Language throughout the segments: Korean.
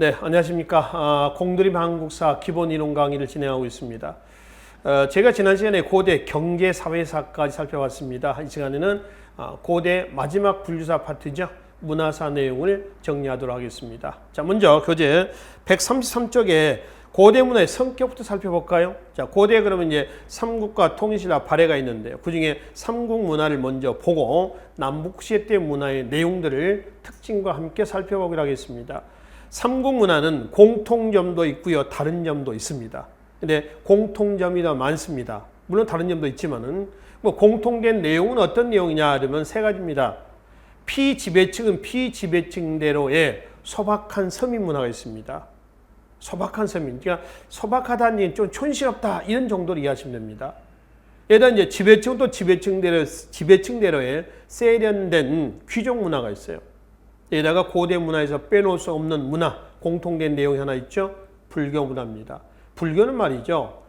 네, 안녕하십니까. 공드림 한국사 기본 이론 강의를 진행하고 있습니다. 제가 지난 시간에 고대 경제사회사까지 살펴봤습니다. 이 시간에는 고대 마지막 분류사 파트죠. 문화사 내용을 정리하도록 하겠습니다. 자, 먼저 교재 133쪽에 고대 문화의 성격부터 살펴볼까요? 자, 고대 그러면 이제 삼국과 통일신라 발해가 있는데요. 그 중에 삼국 문화를 먼저 보고 남북시대 때 문화의 내용들을 특징과 함께 살펴보기로 하겠습니다. 삼국 문화는 공통점도 있고요, 다른 점도 있습니다. 근데 공통점이 더 많습니다. 물론 다른 점도 있지만은 뭐 공통된 내용은 어떤 내용이냐 그러면 세 가지입니다. 피지배층은 피지배층대로의 소박한 서민 문화가 있습니다. 소박한 서민, 그러니까 소박하다니 좀 촌스럽다 이런 정도로 이해하시면 됩니다. 예를 들어 이제 지배층은 또 지배층대로의 세련된 귀족 문화가 있어요. 여기다가 고대 문화에서 빼놓을 수 없는 문화, 공통된 내용이 하나 있죠. 불교 문화입니다. 불교는 말이죠.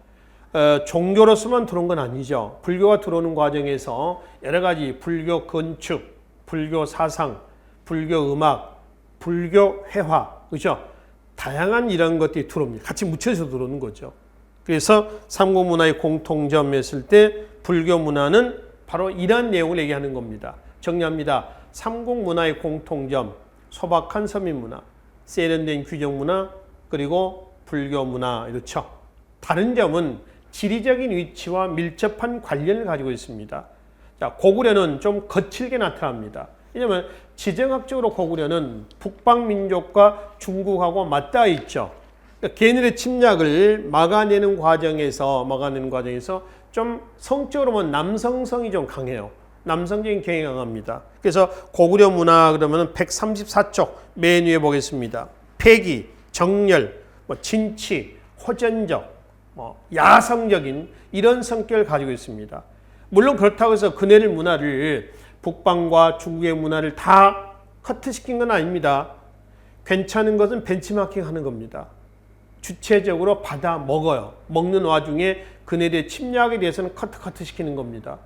종교로서만 들어온 건 아니죠. 불교가 들어오는 과정에서 여러 가지 불교 건축, 불교 사상, 불교 음악, 불교 회화, 그렇죠? 다양한 이런 것들이 들어옵니다. 같이 묻혀서 들어오는 거죠. 그래서 삼국 문화의 공통점이었을 때 불교 문화는 바로 이러한 내용을 얘기하는 겁니다. 정리합니다. 삼국 문화의 공통점, 소박한 서민 문화, 세련된 귀족 문화, 그리고 불교 문화, 이렇죠. 다른 점은 지리적인 위치와 밀접한 관련을 가지고 있습니다. 자, 고구려는 좀 거칠게 나타납니다. 왜냐하면 지정학적으로 고구려는 북방민족과 중국하고 맞닿아 있죠. 그러니까 걔네들의 침략을 막아내는 과정에서 좀 성적으로 보면 남성성이 좀 강해요. 남성적인 경향이 강합니다. 그래서 고구려 문화 그러면 134쪽 맨 위에 보겠습니다. 패기, 정열, 진치, 호전적, 야성적인 이런 성격을 가지고 있습니다. 물론 그렇다고 해서 그네들 문화를 북방과 중국의 문화를 다 커트시킨 건 아닙니다. 괜찮은 것은 벤치마킹 하는 겁니다. 주체적으로 받아 먹어요. 먹는 와중에 그네들의 침략에 대해서는 커트 시키는 겁니다.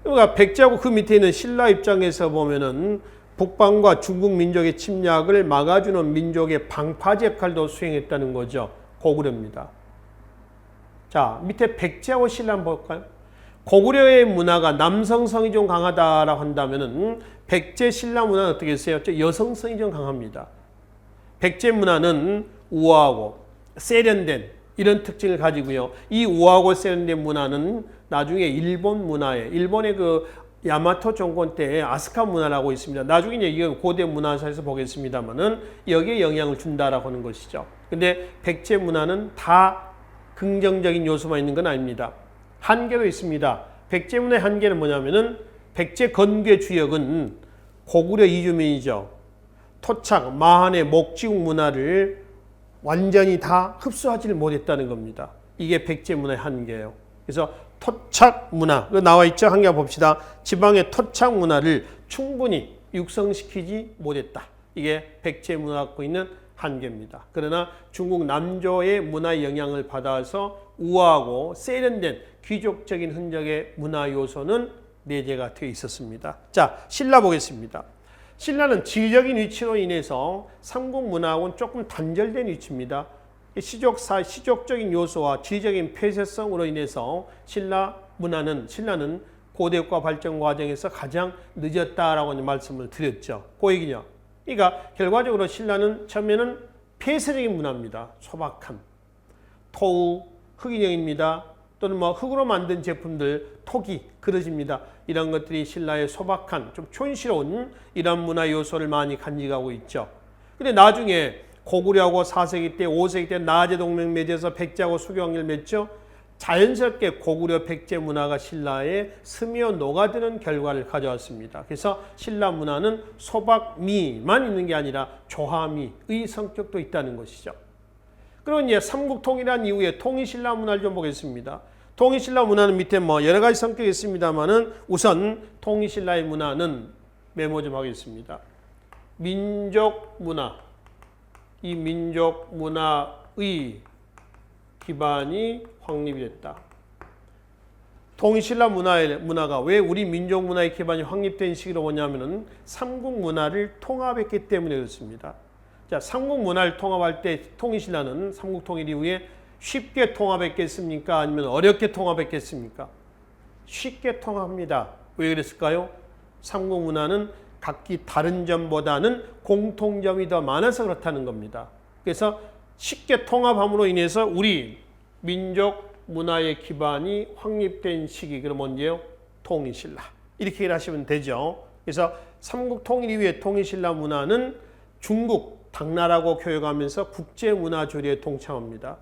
그러니까 백제하고 그 밑에 있는 신라 입장에서 보면은 북방과 중국 민족의 침략을 막아주는 민족의 방파제 역할도 수행했다는 거죠. 고구려입니다. 자, 밑에 백제하고 신라 한번 볼까요? 고구려의 문화가 남성성이 좀 강하다라고 한다면은 백제 신라 문화는 어떻게 했어요? 여성성이 좀 강합니다. 백제 문화는 우아하고 세련된 이런 특징을 가지고요. 이 우아하고 세련된 문화는 나중에 일본 문화에, 일본의 그 야마토 정권 때 아스카 문화라고 있습니다. 나중에 이제 이건 고대 문화사에서 보겠습니다만은 여기에 영향을 준다라고 하는 것이죠. 근데 백제 문화는 다 긍정적인 요소만 있는 건 아닙니다. 한계도 있습니다. 백제 문화의 한계는 뭐냐면은 백제 건국의 주역은 고구려 이주민이죠. 토착, 마한의 목지국 문화를 완전히 다 흡수하지를 못했다는 겁니다. 이게 백제 문화의 한계예요. 그래서 토착 문화, 나와 있죠? 한개 봅시다. 지방의 토착 문화를 충분히 육성시키지 못했다. 이게 백제 문화가 갖고 있는 한계입니다. 그러나 중국 남조의 문화의 영향을 받아서 우아하고 세련된 귀족적인 흔적의 문화 요소는 내재가 되어 있었습니다. 자, 신라 보겠습니다. 신라는 지리적인 위치로 인해서 삼국 문화하고는 조금 단절된 위치입니다. 시족적인 요소와 지리적인 폐쇄성으로 인해서 신라는 고대국가 발전 과정에서 가장 늦었다라고 말씀을 드렸죠. 그 얘기냐. 그러니까 결과적으로 신라는 처음에는 폐쇄적인 문화입니다. 소박함, 토우, 흑인형입니다. 또는 흙으로 만든 제품들, 토기, 그릇입니다. 이런 것들이 신라의 소박한, 좀 촌스러운 이런 문화 요소를 많이 간직하고 있죠. 근데 나중에 고구려하고 4세기 때, 5세기 때 나제 동맹 맺어서 백제하고 수교관계를 맺죠. 자연스럽게 고구려 백제 문화가 신라에 스며 녹아드는 결과를 가져왔습니다. 그래서 신라 문화는 소박미만 있는 게 아니라 조화미의 성격도 있다는 것이죠. 그리고 이제 삼국통일한 이후에 통일신라 문화를 좀 보겠습니다. 통일신라 문화는 밑에 여러 가지 성격이 있습니다만은 우선 통일신라의 문화는 메모 좀 하겠습니다. 민족 문화. 이 민족 문화의 기반이 확립이 됐다. 통일신라 문화가 왜 우리 민족 문화의 기반이 확립된 시기로 보냐면은 삼국 문화를 통합했기 때문에 그렇습니다. 자, 삼국 문화를 통합할 때 통일신라는 삼국 통일 이후에 쉽게 통합했겠습니까? 아니면 어렵게 통합했겠습니까? 쉽게 통합합니다. 왜 그랬을까요? 삼국 문화는 각기 다른 점보다는 공통점이 더 많아서 그렇다는 겁니다. 그래서 쉽게 통합함으로 인해서 우리 민족 문화의 기반이 확립된 시기, 그럼 언제요? 통일신라. 이렇게 하시면 되죠. 그래서 삼국 통일 이후에 통일신라 문화는 중국 당나라고 교역하면서 국제문화조례에 동참합니다.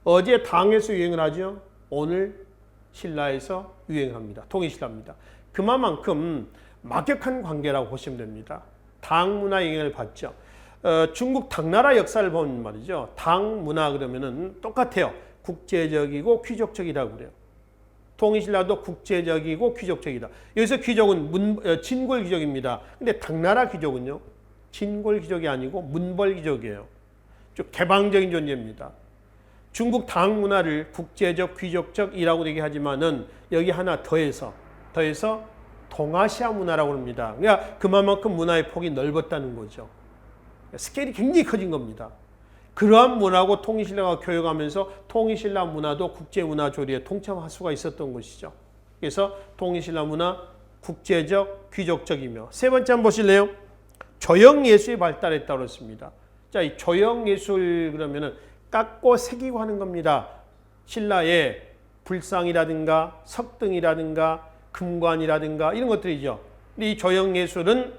어제 당에서 유행을 하죠. 오늘 신라에서 유행합니다. 통일신라입니다. 그만큼 막역한 관계라고 보시면 됩니다. 당 문화 영향을 받죠. 중국 당나라 역사를 보면 말이죠. 당 문화 그러면은 똑같아요. 국제적이고 귀족적이라고 그래요. 통일신라도 국제적이고 귀족적이다. 여기서 귀족은 진골 귀족입니다. 근데 당나라 귀족은요. 진골 귀족이 아니고 문벌 귀족이에요. 좀 개방적인 존재입니다. 중국 당 문화를 국제적 귀족적이라고 얘기하지만은 여기 하나 더해서 동아시아 문화라고 합니다. 그러니까 그만큼 문화의 폭이 넓었다는 거죠. 스케일이 굉장히 커진 겁니다. 그러한 문화하고 통일신라가 교역하면서 통일신라 문화도 국제문화조례에 동참할 수가 있었던 것이죠. 그래서 통일신라 문화 국제적, 귀족적이며 세 번째 한번 보실래요? 조형예술이 발달했다고 했습니다. 자, 이 조형예술 그러면은 깎고 새기고 하는 겁니다. 신라의 불상이라든가 석등이라든가 금관이라든가 이런 것들이죠. 이 조형예술은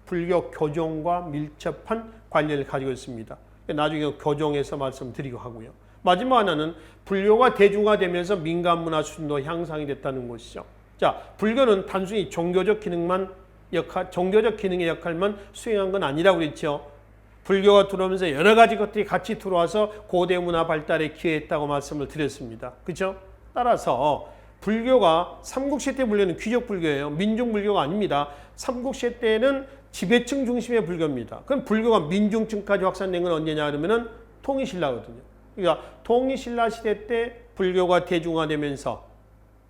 불교 교종과 밀접한 관련을 가지고 있습니다. 나중에 교종에서 말씀드리고 하고요. 마지막 하나는 불교가 대중화되면서 민간문화 수준도 향상이 됐다는 것이죠. 자, 불교는 단순히 종교적 기능의 역할만 수행한 건 아니라고 그랬죠. 불교가 들어오면서 여러 가지 것들이 같이 들어와서 고대 문화 발달에 기여했다고 말씀을 드렸습니다. 그렇죠? 따라서 불교가 삼국시대 때 불교는 귀족 불교예요. 민중 불교가 아닙니다. 삼국시대 때는 지배층 중심의 불교입니다. 그럼 불교가 민중층까지 확산된 건 언제냐 그러면은 통일신라거든요. 그러니까 통일신라 시대 때 불교가 대중화되면서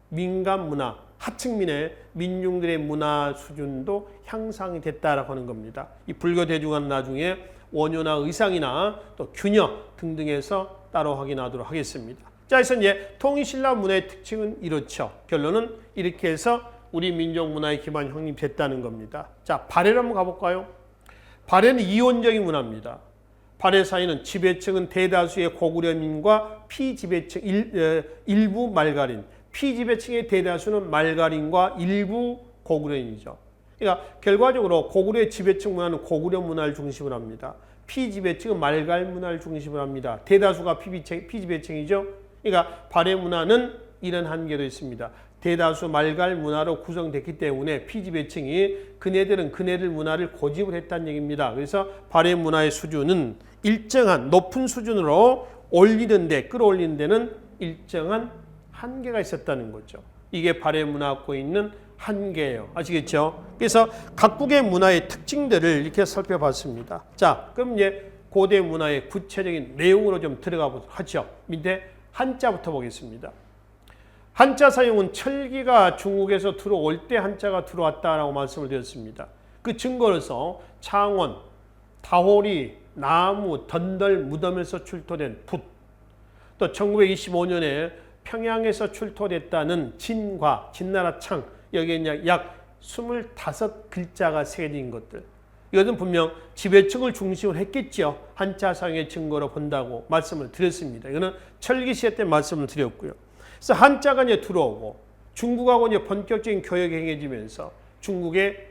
민간 문화, 하층민의 민중들의 문화 수준도 향상이 됐다라고 하는 겁니다. 이 불교 대중화는 나중에 원효나 의상이나 또 균형 등등에서 따로 확인하도록 하겠습니다. 자, 그래서 이제 통일신라 문화의 특징은 이렇죠. 결론은 이렇게 해서 우리 민족 문화의 기반이 확립됐다는 겁니다. 자, 발해를 한번 가볼까요? 발해는 이원적인 문화입니다. 발해 사이는 지배층은 대다수의 고구려민과 피지배층 일부 말가린, 피지배층의 대다수는 말가린과 일부 고구려인이죠. 그러니까 결과적으로 고구려의 지배층 문화는 고구려 문화를 중심으로 합니다. 피지배층은 말갈 문화를 중심으로 합니다. 대다수가 피지배층이죠. 그러니까 발해 문화는 이런 한계도 있습니다. 대다수 말갈 문화로 구성됐기 때문에 피지배층이 그네들 문화를 고집을 했다는 얘기입니다. 그래서 발해 문화의 수준은 일정한 높은 수준으로 끌어올리는 데는 일정한 한계가 있었다는 거죠. 이게 발해 문화가 갖고 있는 한계예요. 아시겠죠? 그래서 각국의 문화의 특징들을 이렇게 살펴봤습니다. 자, 그럼 이제 고대 문화의 구체적인 내용으로 좀 들어가 보도록 하죠. 밑에 한자부터 보겠습니다. 한자 사용은 철기가 중국에서 들어올 때 한자가 들어왔다라고 말씀을 드렸습니다. 그 증거로서 창원, 다호리, 나무, 던덜, 무덤에서 출토된 붓, 또 1925년에 평양에서 출토됐다는 진나라 창, 여기에 약 25글자가 새겨진 것들. 이것은 분명 지배층을 중심으로 했겠죠. 한자 사용의 증거로 본다고 말씀을 드렸습니다. 이거는 철기 시대 때 말씀을 드렸고요. 그래서 한자가 이제 들어오고 중국하고 이제 본격적인 교역이 행해지면서 중국의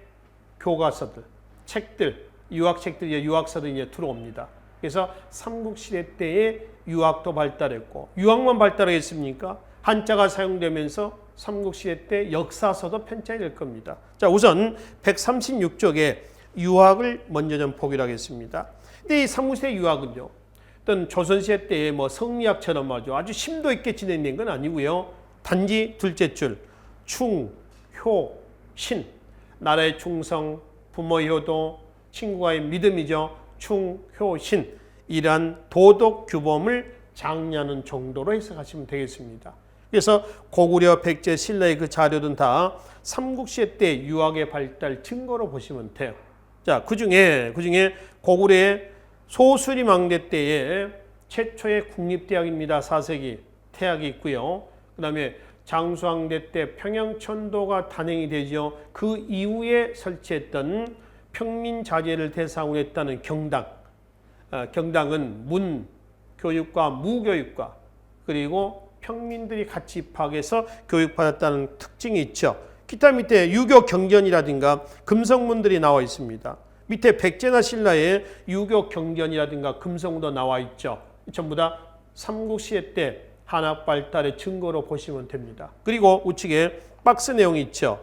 교과서들, 책들, 유학서들이 이제 들어옵니다. 그래서 삼국시대 때에 유학도 발달했고, 유학만 발달하겠습니까? 한자가 사용되면서 삼국시대 때 역사서도 편찬이 될 겁니다. 자, 우선 136쪽에 유학을 먼저 좀 보기로 하겠습니다. 근데 이 삼국시대 유학은요, 어떤 조선시대 때의 성리학처럼 아주 심도 있게 진행된 건 아니고요. 단지 둘째 줄, 충, 효, 신. 나라의 충성, 부모의 효도, 친구와의 믿음이죠. 충, 효, 신. 이러한 도덕 규범을 장려하는 정도로 해석하시면 되겠습니다. 그래서 고구려, 백제, 신라의 그 자료는 다 삼국시대 때 유학의 발달 증거로 보시면 돼요. 자, 그 중에 고구려의 소수리 망대 때에 최초의 국립대학입니다. 4세기 태학이 있고요. 그 다음에 장수왕대 때 평양천도가 단행이 되죠. 그 이후에 설치했던 평민자재를 대상으로 했다는 경당. 경당은 문 교육과 무교육과 그리고 평민들이 같이 입학해서 교육받았다는 특징이 있죠. 기타 밑에 유교 경전이라든가 금성문들이 나와 있습니다. 밑에 백제나 신라의 유교 경전이라든가 금성도 나와 있죠. 전부 다 삼국시대 때 한학 발달의 증거로 보시면 됩니다. 그리고 우측에 박스 내용이 있죠.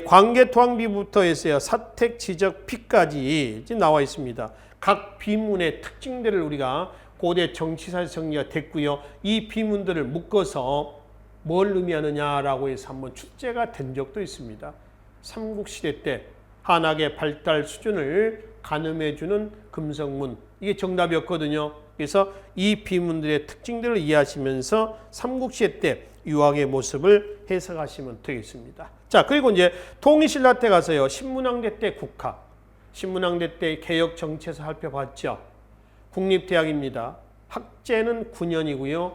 광개토항비부터 해서요 사택, 지적, 피까지 나와 있습니다. 각 비문의 특징들을 우리가 고대 정치사에서 정리가 됐고요. 이 비문들을 묶어서 뭘 의미하느냐라고 해서 한번 출제가 된 적도 있습니다. 삼국시대 때 한학의 발달 수준을 가늠해주는 금성문, 이게 정답이었거든요. 그래서 이 비문들의 특징들을 이해하시면서 삼국시대 때 유학의 모습을 해석하시면 되겠습니다. 자, 그리고 이제 통일신라 때 가서요 신문왕대 때 국학, 신문왕대 때 개혁 정치에서 살펴봤죠. 국립대학입니다. 학제는 9년이고요.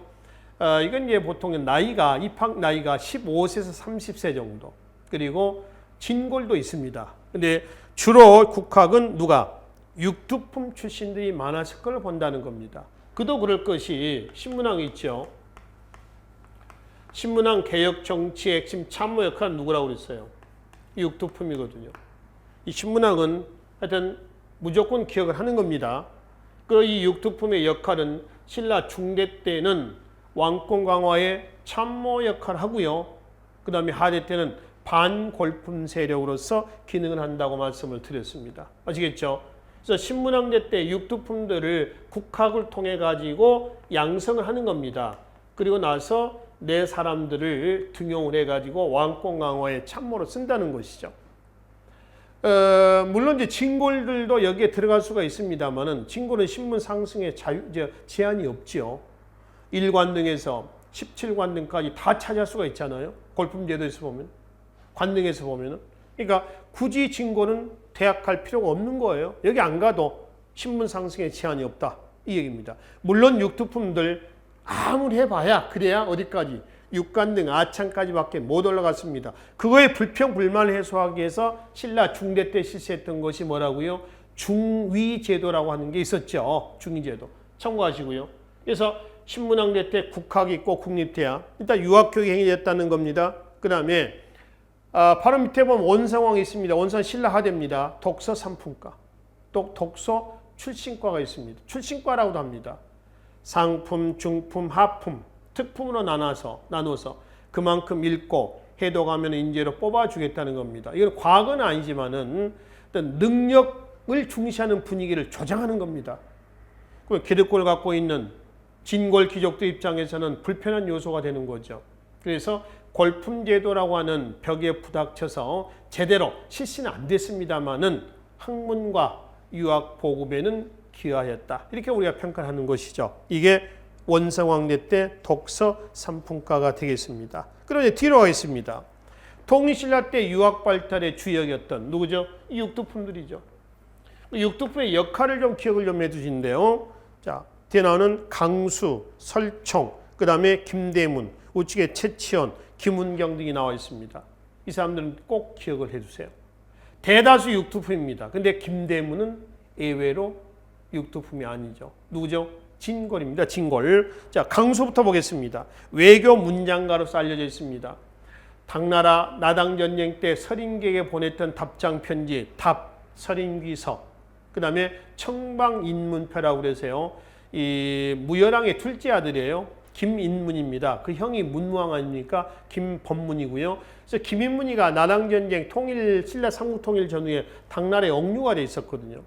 이건 이제 보통 나이가 입학 나이가 15세에서 30세 정도. 그리고 진골도 있습니다. 근데 주로 국학은 누가 육두품 출신들이 많았을 걸 본다는 겁니다. 그도 그럴 것이 신문왕이 있죠. 신문왕 개혁 정치의 핵심 참모 역할은 누구라고 그랬어요? 육두품이거든요. 이 신문왕은 하여튼 무조건 기억을 하는 겁니다. 그 이 육두품의 역할은 신라 중대 때는 왕권 강화의 참모 역할을 하고요. 그 다음에 하대 때는 반골품 세력으로서 기능을 한다고 말씀을 드렸습니다. 아시겠죠? 그래서 신문왕대 때 육두품들을 국학을 통해 가지고 양성을 하는 겁니다. 그리고 나서 내 사람들을 등용을 해가지고 왕권 강화의 참모로 쓴다는 것이죠. 물론 이제 진골들도 여기에 들어갈 수가 있습니다만은 진골은 신문 상승에 제한이 없죠. 1관등에서 17관등까지 다 차지할 수가 있잖아요. 골품제도에서 보면, 관등에서 보면은. 그러니까 굳이 진골은 대학할 필요가 없는 거예요. 여기 안 가도 신문 상승에 제한이 없다 이 얘기입니다. 물론 육두품들 아무리 해봐야 그래야 어디까지 6관등 아창까지밖에 못 올라갔습니다. 그거에 불평 불만을 해소하기 위해서 신라 중대 때 실시했던 것이 뭐라고요? 중위제도라고 하는 게 있었죠. 중위제도 참고하시고요. 그래서 신문왕대 때 국학이 있고 국립대학, 일단 유학교육이 행해졌다는 겁니다. 그 다음에 바로 밑에 보면 원성왕이 있습니다. 원성 신라 하대입니다. 독서 3품과 또 독서 출신과가 있습니다. 출신과라고도 합니다. 상품, 중품, 하품, 특품으로 나눠서 그만큼 읽고 해독하면 인재로 뽑아주겠다는 겁니다. 이건 과거는 아니지만은 어떤 능력을 중시하는 분위기를 조장하는 겁니다. 기득권을 갖고 있는 진골 귀족들 입장에서는 불편한 요소가 되는 거죠. 그래서 골품제도라고 하는 벽에 부닥쳐서 제대로 실시는 안 됐습니다만은 학문과 유학 보급에는 기여하였다. 이렇게 우리가 평가를 하는 것이죠. 이게 원성왕대 때 독서 3품과가 되겠습니다. 그럼 이제 뒤로 가겠습니다. 통일신라 때 유학 발달의 주역이었던 누구죠? 이 육두품들이죠. 육두품의 역할을 좀 기억을 좀 해두신데요. 자, 뒤에 나오는 강수, 설총, 그 다음에 김대문, 우측에 최치원, 김운경 등이 나와 있습니다. 이 사람들은 꼭 기억을 해주세요. 대다수 육두품입니다. 근데 김대문은 예외로 육두품이 아니죠. 누구죠? 진골입니다. 진골. 자, 강수부터 보겠습니다. 외교 문장가로서 알려져 있습니다. 당나라 나당전쟁 때 서린객에 보냈던 답장 편지, 답, 서린귀서, 그 다음에 청방인문표라고 그래서요. 이 무열왕의 둘째 아들이에요. 김인문입니다. 그 형이 문무왕 아닙니까? 김범문이고요. 그래서 김인문이가 나당전쟁 신라 삼국통일 전후에 당나라에 억류가 돼 있었거든요.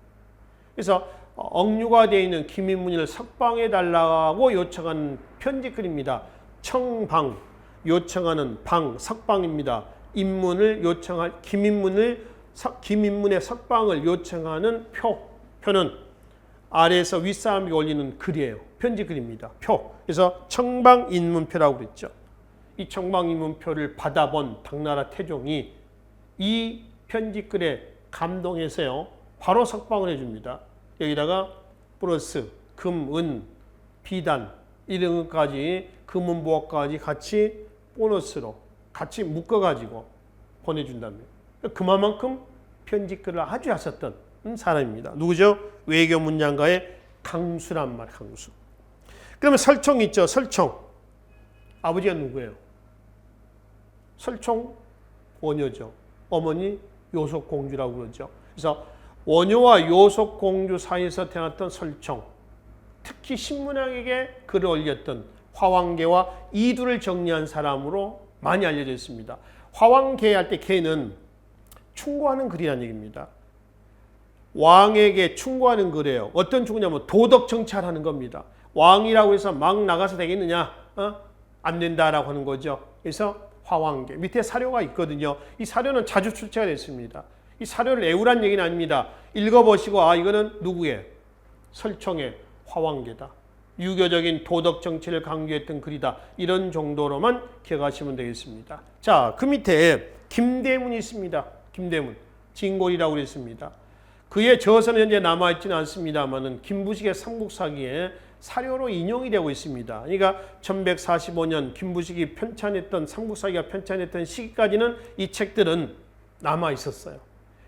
그래서 억류가 되어 있는 김인문을 석방해달라고 요청하는 편지글입니다. 청방, 요청하는 방, 석방입니다. 김인문의 석방을 요청하는 표는 아래에서 윗사람이 올리는 글이에요. 편지글입니다. 표. 그래서 청방인문표라고 그랬죠. 이 청방인문표를 받아본 당나라 태종이 이 편지글에 감동해서요. 바로 석방을 해줍니다. 여기다가 플러스 금, 은, 비단 이런 것까지 금은보화까지 같이 보너스로 같이 묶어가지고 보내준다며. 그만큼 편집글을 아주 잘 썼던 사람입니다. 누구죠? 외교 문장가의 강수란 말, 강수. 그러면 설총 있죠? 설총. 아버지가 누구예요? 설총 원효죠. 어머니 요속공주라고 그러죠. 그래서 원효와 요속공주 사이에서 태어났던 설총. 특히 신문학에게 글을 올렸던 화왕계와 이두를 정리한 사람으로 많이 알려져 있습니다. 화왕계 할 때 계는 충고하는 글이라는 얘기입니다. 왕에게 충고하는 글이에요. 어떤 충고냐면 도덕 정찰하는 겁니다. 왕이라고 해서 막 나가서 되겠느냐? 안 된다라고 하는 거죠. 그래서 화왕계 밑에 사료가 있거든요. 이 사료는 자주 출제가 됐습니다. 이 사료를 애우란 얘기는 아닙니다. 읽어보시고 이거는 누구의? 설총의 화왕계다. 유교적인 도덕 정치를 강조했던 글이다. 이런 정도로만 기억하시면 되겠습니다. 자, 그 밑에 김대문이 있습니다. 김대문. 진골이라고 그랬습니다. 그의 저서는 현재 남아있지는 않습니다만은 김부식의 삼국사기에 사료로 인용이 되고 있습니다. 그러니까 1145년 김부식이 편찬했던 삼국사기가 편찬했던 시기까지는 이 책들은 남아 있었어요.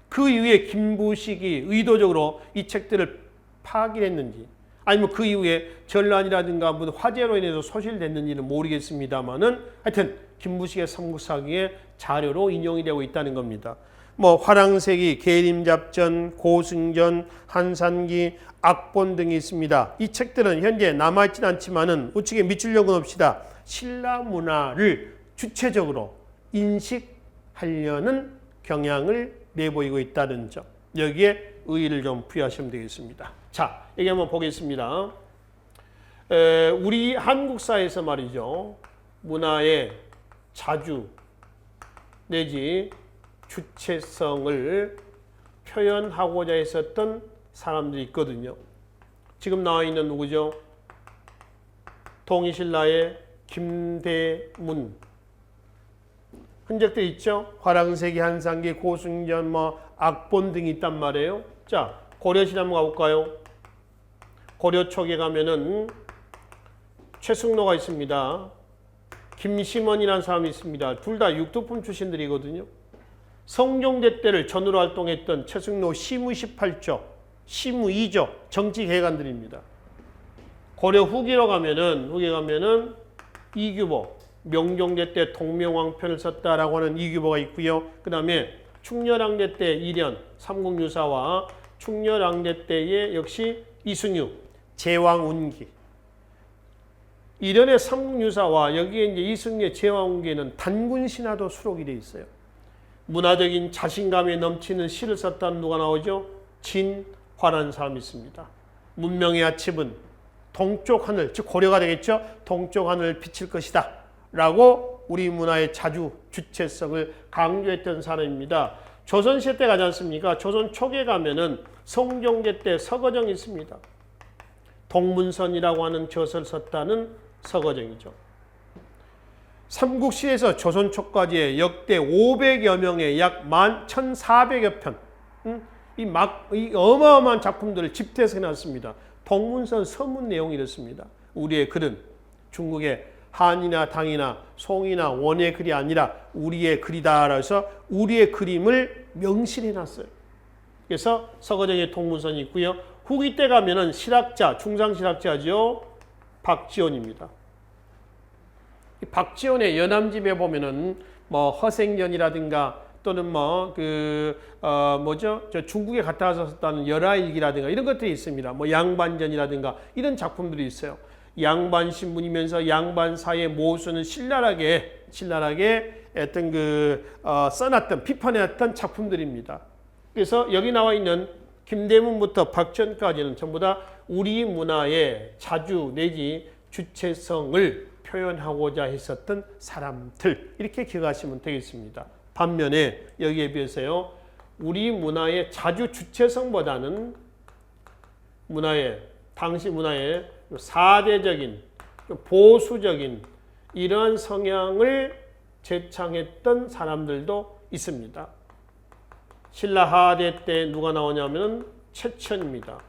그 이후에 김부식이 의도적으로 이 책들을 파기했는지 아니면 그 이후에 전란이라든가 무슨 화재로 인해서 소실됐는지는 모르겠습니다만은 하여튼 김부식의 삼국사기에 자료로 인용이 되고 있다는 겁니다. 뭐 화랑세기, 계림잡전, 고승전, 한산기, 악본 등이 있습니다. 이 책들은 현재 남아있지는 않지만은 우측에 밑줄 그어놓읍시다. 신라 문화를 주체적으로 인식하려는 경향을 내보이고 있다는 점. 여기에 의의를 좀 부여하시면 되겠습니다. 자, 여기 한번 보겠습니다. 우리 한국사에서 말이죠. 문화의 자주 내지 주체성을 표현하고자 했었던 사람들이 있거든요. 지금 나와 있는 누구죠? 동이신라의 김대문. 흔적들 있죠? 화랑세기, 한산기, 고승전, 악본 등이 있단 말이에요. 자, 고려시대 한번 가볼까요? 고려 초기에 가면은 최승로가 있습니다. 김심원이라는 사람이 있습니다. 둘 다 육두품 출신들이거든요. 성종대 때를 전으로 활동했던 최승로 시무 18조, 시무 2조 정치개관들입니다. 고려 후기로 가면은 이규보, 명종대 때 동명왕편을 썼다라고 하는 이규보가 있고요. 그 다음에 충렬왕대 때 이련, 삼국유사와 충렬왕대 때에 역시 이승유, 제왕운기. 이련의 삼국유사와 여기에 이제 이승유의 제왕운기는 단군신화도 수록이 되어 있어요. 문화적인 자신감에 넘치는 시를 썼다는 누가 나오죠? 진화라는 사람이 있습니다. 문명의 아침은 동쪽 하늘, 즉 고려가 되겠죠? 동쪽 하늘을 비칠 것이다 라고 우리 문화의 자주 주체성을 강조했던 사람입니다. 조선시대 때 가지 않습니까? 조선 초기에 가면은 성종대 때 서거정이 있습니다. 동문선이라고 하는 저서를 썼다는 서거정이죠. 삼국시에서 조선 초까지의 역대 500여 명의 약 11,400여 편, 이 어마어마한 작품들을 집대해서 해놨습니다. 동문선 서문 내용이 이렇습니다. 우리의 글은 중국의 한이나 당이나 송이나 원의 글이 아니라 우리의 글이다. 그래서 우리의 그림을 명시해놨어요. 그래서 서거정의 동문선이 있고요. 후기 때 가면은 실학자, 중상실학자죠. 박지원입니다. 박지원의 연암집에 보면은 허생전이라든가 또는 저 중국에 갔다 와서 썼다는 열하일기라든가 이런 것들이 있습니다. 양반전이라든가 이런 작품들이 있어요. 양반 신분이면서 양반사의 모순을 신랄하게 써놨던 비판해왔던 작품들입니다. 그래서 여기 나와 있는 김대문부터 박지원까지는 전부 다 우리 문화의 자주 내지 주체성을 표현하고자 했었던 사람들 이렇게 기억하시면 되겠습니다. 반면에 여기에 비해서요. 우리 문화의 자주 주체성보다는 당시 문화의 사대적인 보수적인 이러한 성향을 제창했던 사람들도 있습니다. 신라 하대 때 누가 나오냐면 최천입니다.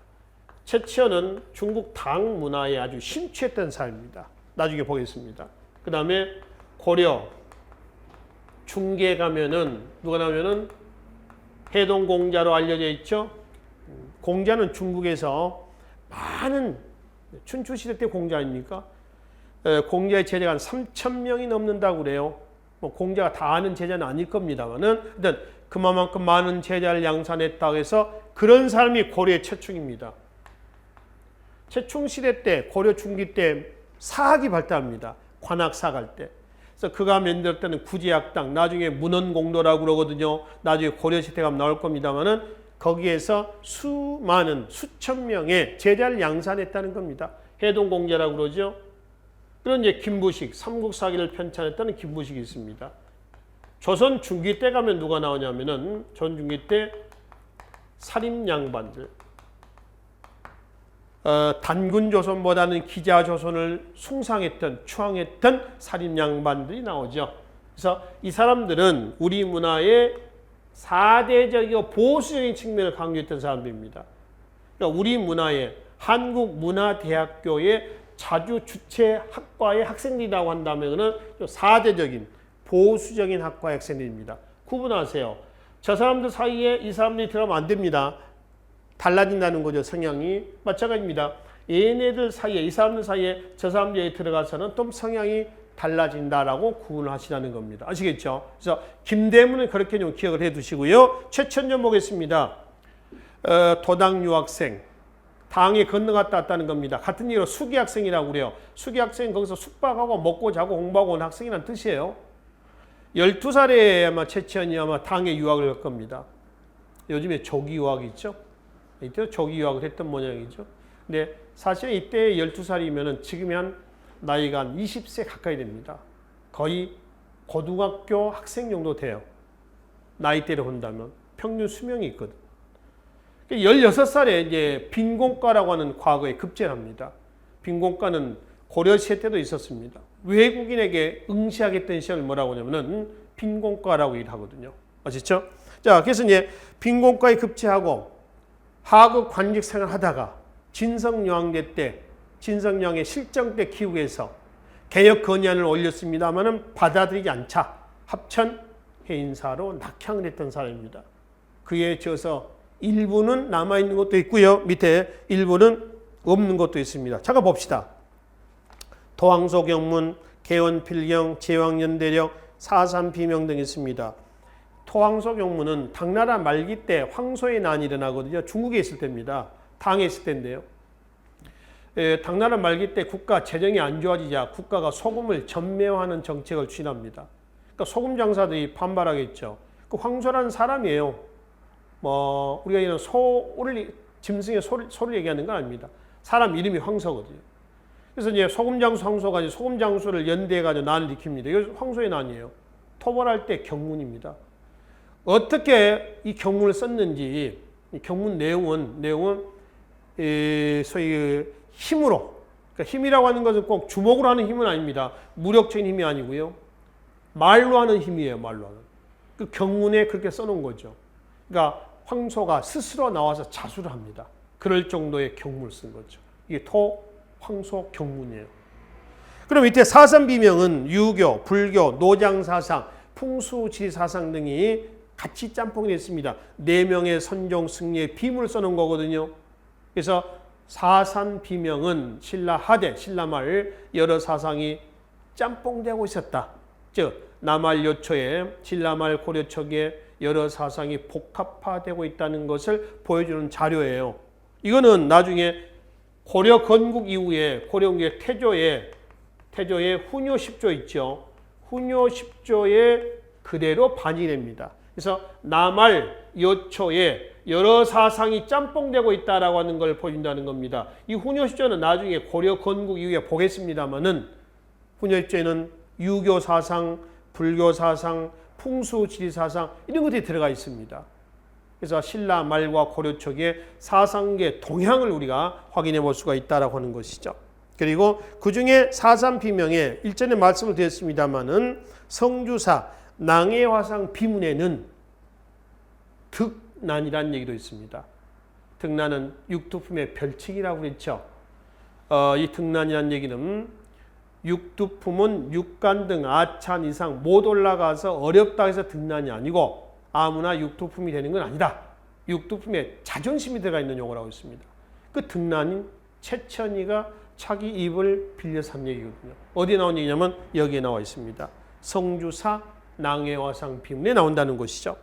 최치원은 중국 당 문화에 아주 심취했던 사람입니다. 나중에 보겠습니다. 그 다음에 고려 중계에 가면은 누가 나오면은 해동공자로 알려져 있죠. 공자는 중국에서 많은 춘추시대 때 공자 아닙니까? 공자의 제자가 한 3,000명이 넘는다고 그래요. 뭐 공자가 다 아는 제자는 아닐 겁니다만은 일단 그만큼 많은 제자를 양산했다고 해서 그런 사람이 고려의 최충입니다. 최충시대 때 고려 중기 때 사학이 발달합니다. 관학사학 할 때. 그래서 그가 만들었다는 구제학당, 나중에 문헌공도라고 그러거든요. 나중에 고려시대 가면 나올 겁니다만은 거기에서 수많은 수천 명의 제자를 양산했다는 겁니다. 해동공자라고 그러죠. 그런 이제 김부식, 삼국사기를 편찬했다는 김부식이 있습니다. 조선 중기 때 가면 누가 나오냐면은 전 중기 때 사립양반들. 단군조선보다는 기자조선을 숭상했던, 추앙했던 사립양반들이 나오죠. 그래서 이 사람들은 우리 문화의 4대적이고 보수적인 측면을 강조했던 사람들입니다. 그러니까 우리 문화의 한국문화대학교의 자주 주체 학과의 학생들이라고 한다면 4대적인 보수적인 학과의 학생들입니다. 구분하세요. 저 사람들 사이에 이 사람들이 들어가면 안 됩니다. 달라진다는 거죠. 성향이. 마찬가지입니다. 얘네들 사이에 이 사람들 사이에 저 사람들이 들어가서는 또 성향이 달라진다라고 구분을 하시라는 겁니다. 아시겠죠? 그래서 김대문은 그렇게 좀 기억을 해 두시고요. 최천년 보겠습니다. 도당 유학생. 당에 건너갔다 왔다는 겁니다. 같은 얘기로 수기학생이라고 그래요. 수기학생은 거기서 숙박하고 먹고 자고 공부하고 온 학생이라는 뜻이에요. 12살에 아마 최치원이 아마 당에 유학을 갈 겁니다. 요즘에 조기 유학이 있죠. 이때 조기 유학을 했던 모양이죠. 근데 사실 이때 12살이면은 지금이 한 나이가 한 20세 가까이 됩니다. 거의 고등학교 학생 정도 돼요. 나이대로 본다면 평균 수명이 있거든. 16살에 이제 빈곤과라고 하는 과거에 급제를 합니다. 빈곤과는 고려시대 때도 있었습니다. 외국인에게 응시하겠다는 시험을 뭐라고 하냐면은 빈곤과라고 일하거든요. 아시죠? 자, 그래서 이제 빈곤과에 급제하고 하급 관직 생활 하다가 진성여왕대 때, 진성여왕의 실정 때 기후에서 개혁 건의안을 올렸습니다만은 받아들이지 않자 합천 해인사로 낙향을 했던 사람입니다. 그에 지어서 일부는 남아있는 것도 있고요. 밑에 일부는 없는 것도 있습니다. 잠깐 봅시다. 토항소경문, 개원필경, 제왕연대력, 사산비명 등이 있습니다. 토항소경문은 당나라 말기 때 황소의 난이 일어나거든요. 중국에 있을 때입니다. 당에 있을 때인데요. 당나라 말기 때 국가 재정이 안 좋아지자 국가가 소금을 전매화하는 정책을 추진합니다. 그러니까 소금 장사들이 반발하겠죠. 그 황소라는 사람이에요. 우리가 이런 짐승의 소를 얘기하는 건 아닙니다. 사람 이름이 황소거든요. 그래서 이제 소금장수 황소가 이제 소금장수를 연대해가지고 난을 일으킵니다. 이거 황소의 난이에요. 토벌할 때 경문입니다. 어떻게 이 경문을 썼는지, 이 경문 내용은 소위 힘으로, 그러니까 힘이라고 하는 것은 꼭 주먹으로 하는 힘은 아닙니다. 무력적인 힘이 아니고요. 말로 하는 힘이에요. 말로 하는. 그 경문에 그렇게 써놓은 거죠. 그러니까 황소가 스스로 나와서 자수를 합니다. 그럴 정도의 경문을 쓴 거죠. 이게 황소 경문이에요. 그럼 밑에 사산비명은 유교, 불교, 노장사상, 풍수지리사상 등이 같이 짬뽕이 됐습니다. 4명의 선종 승리의 비문을 써놓은 거거든요. 그래서 사산비명은 신라 하대, 신라말 여러 사상이 짬뽕되고 있었다. 즉 남할 요초에 신라말 고려 초기에 여러 사상이 복합화되고 있다는 것을 보여주는 자료예요. 이거는 나중에 고려 건국 이후에 고려의 태조의 훈요 10조 있죠. 훈요 10조에 그대로 반영이 됩니다. 그래서 남할 요초에 여러 사상이 짬뽕되고 있다라고 하는 걸 보여준다는 겁니다. 이 훈요 10조는 나중에 고려 건국 이후에 보겠습니다만은 훈요 10조에는 유교 사상, 불교 사상, 풍수 지리 사상 이런 것들이 들어가 있습니다. 그래서 신라 말과 고려 초기의 사상계 동향을 우리가 확인해 볼 수가 있다라고 하는 것이죠. 그리고 그 중에 사산비명에 일전에 말씀을 드렸습니다마는 성주사 낭해화상 비문에는 득난이라는 얘기도 있습니다. 등란은 육두품의 별칭이라고 그랬죠. 이 등란이라는 얘기는 육두품은 육간 등 아찬 이상 못 올라가서 어렵다 해서 등란이 아니고 아무나 육두품이 되는 건 아니다. 육두품에 자존심이 들어가 있는 용어라고 있습니다. 그 등란인 최천이가 자기 입을 빌려서 한 얘기거든요. 어디에 나온 얘기냐면 여기에 나와 있습니다. 성주사 낭해화상 비문에 나온다는 것이죠.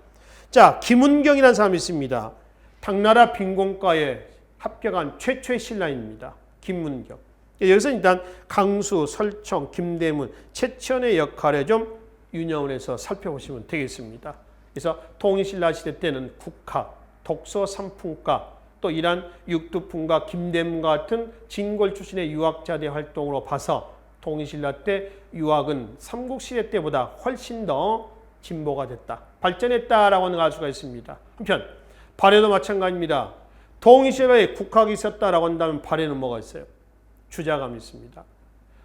자, 김은경이라는 사람이 있습니다. 당나라 빈공과에 합격한 최초의 신라입니다. 김문경. 여기서 일단 강수, 설청, 김대문, 최천의 역할에 좀 유념을 해서 살펴보시면 되겠습니다. 그래서 통일신라 시대 때는 국학, 독서, 삼풍가, 또 이러한 육두품과 김대문 같은 진골 출신의 유학자들의 활동으로 봐서 통일신라 때 유학은 삼국시대 때보다 훨씬 더 진보가 됐다, 발전했다라고 알 수가 있습니다. 한편 발해도 마찬가지입니다. 통일신라에 국학이 있었다라고 한다면 발해는 뭐가 있어요? 주자감이 있습니다.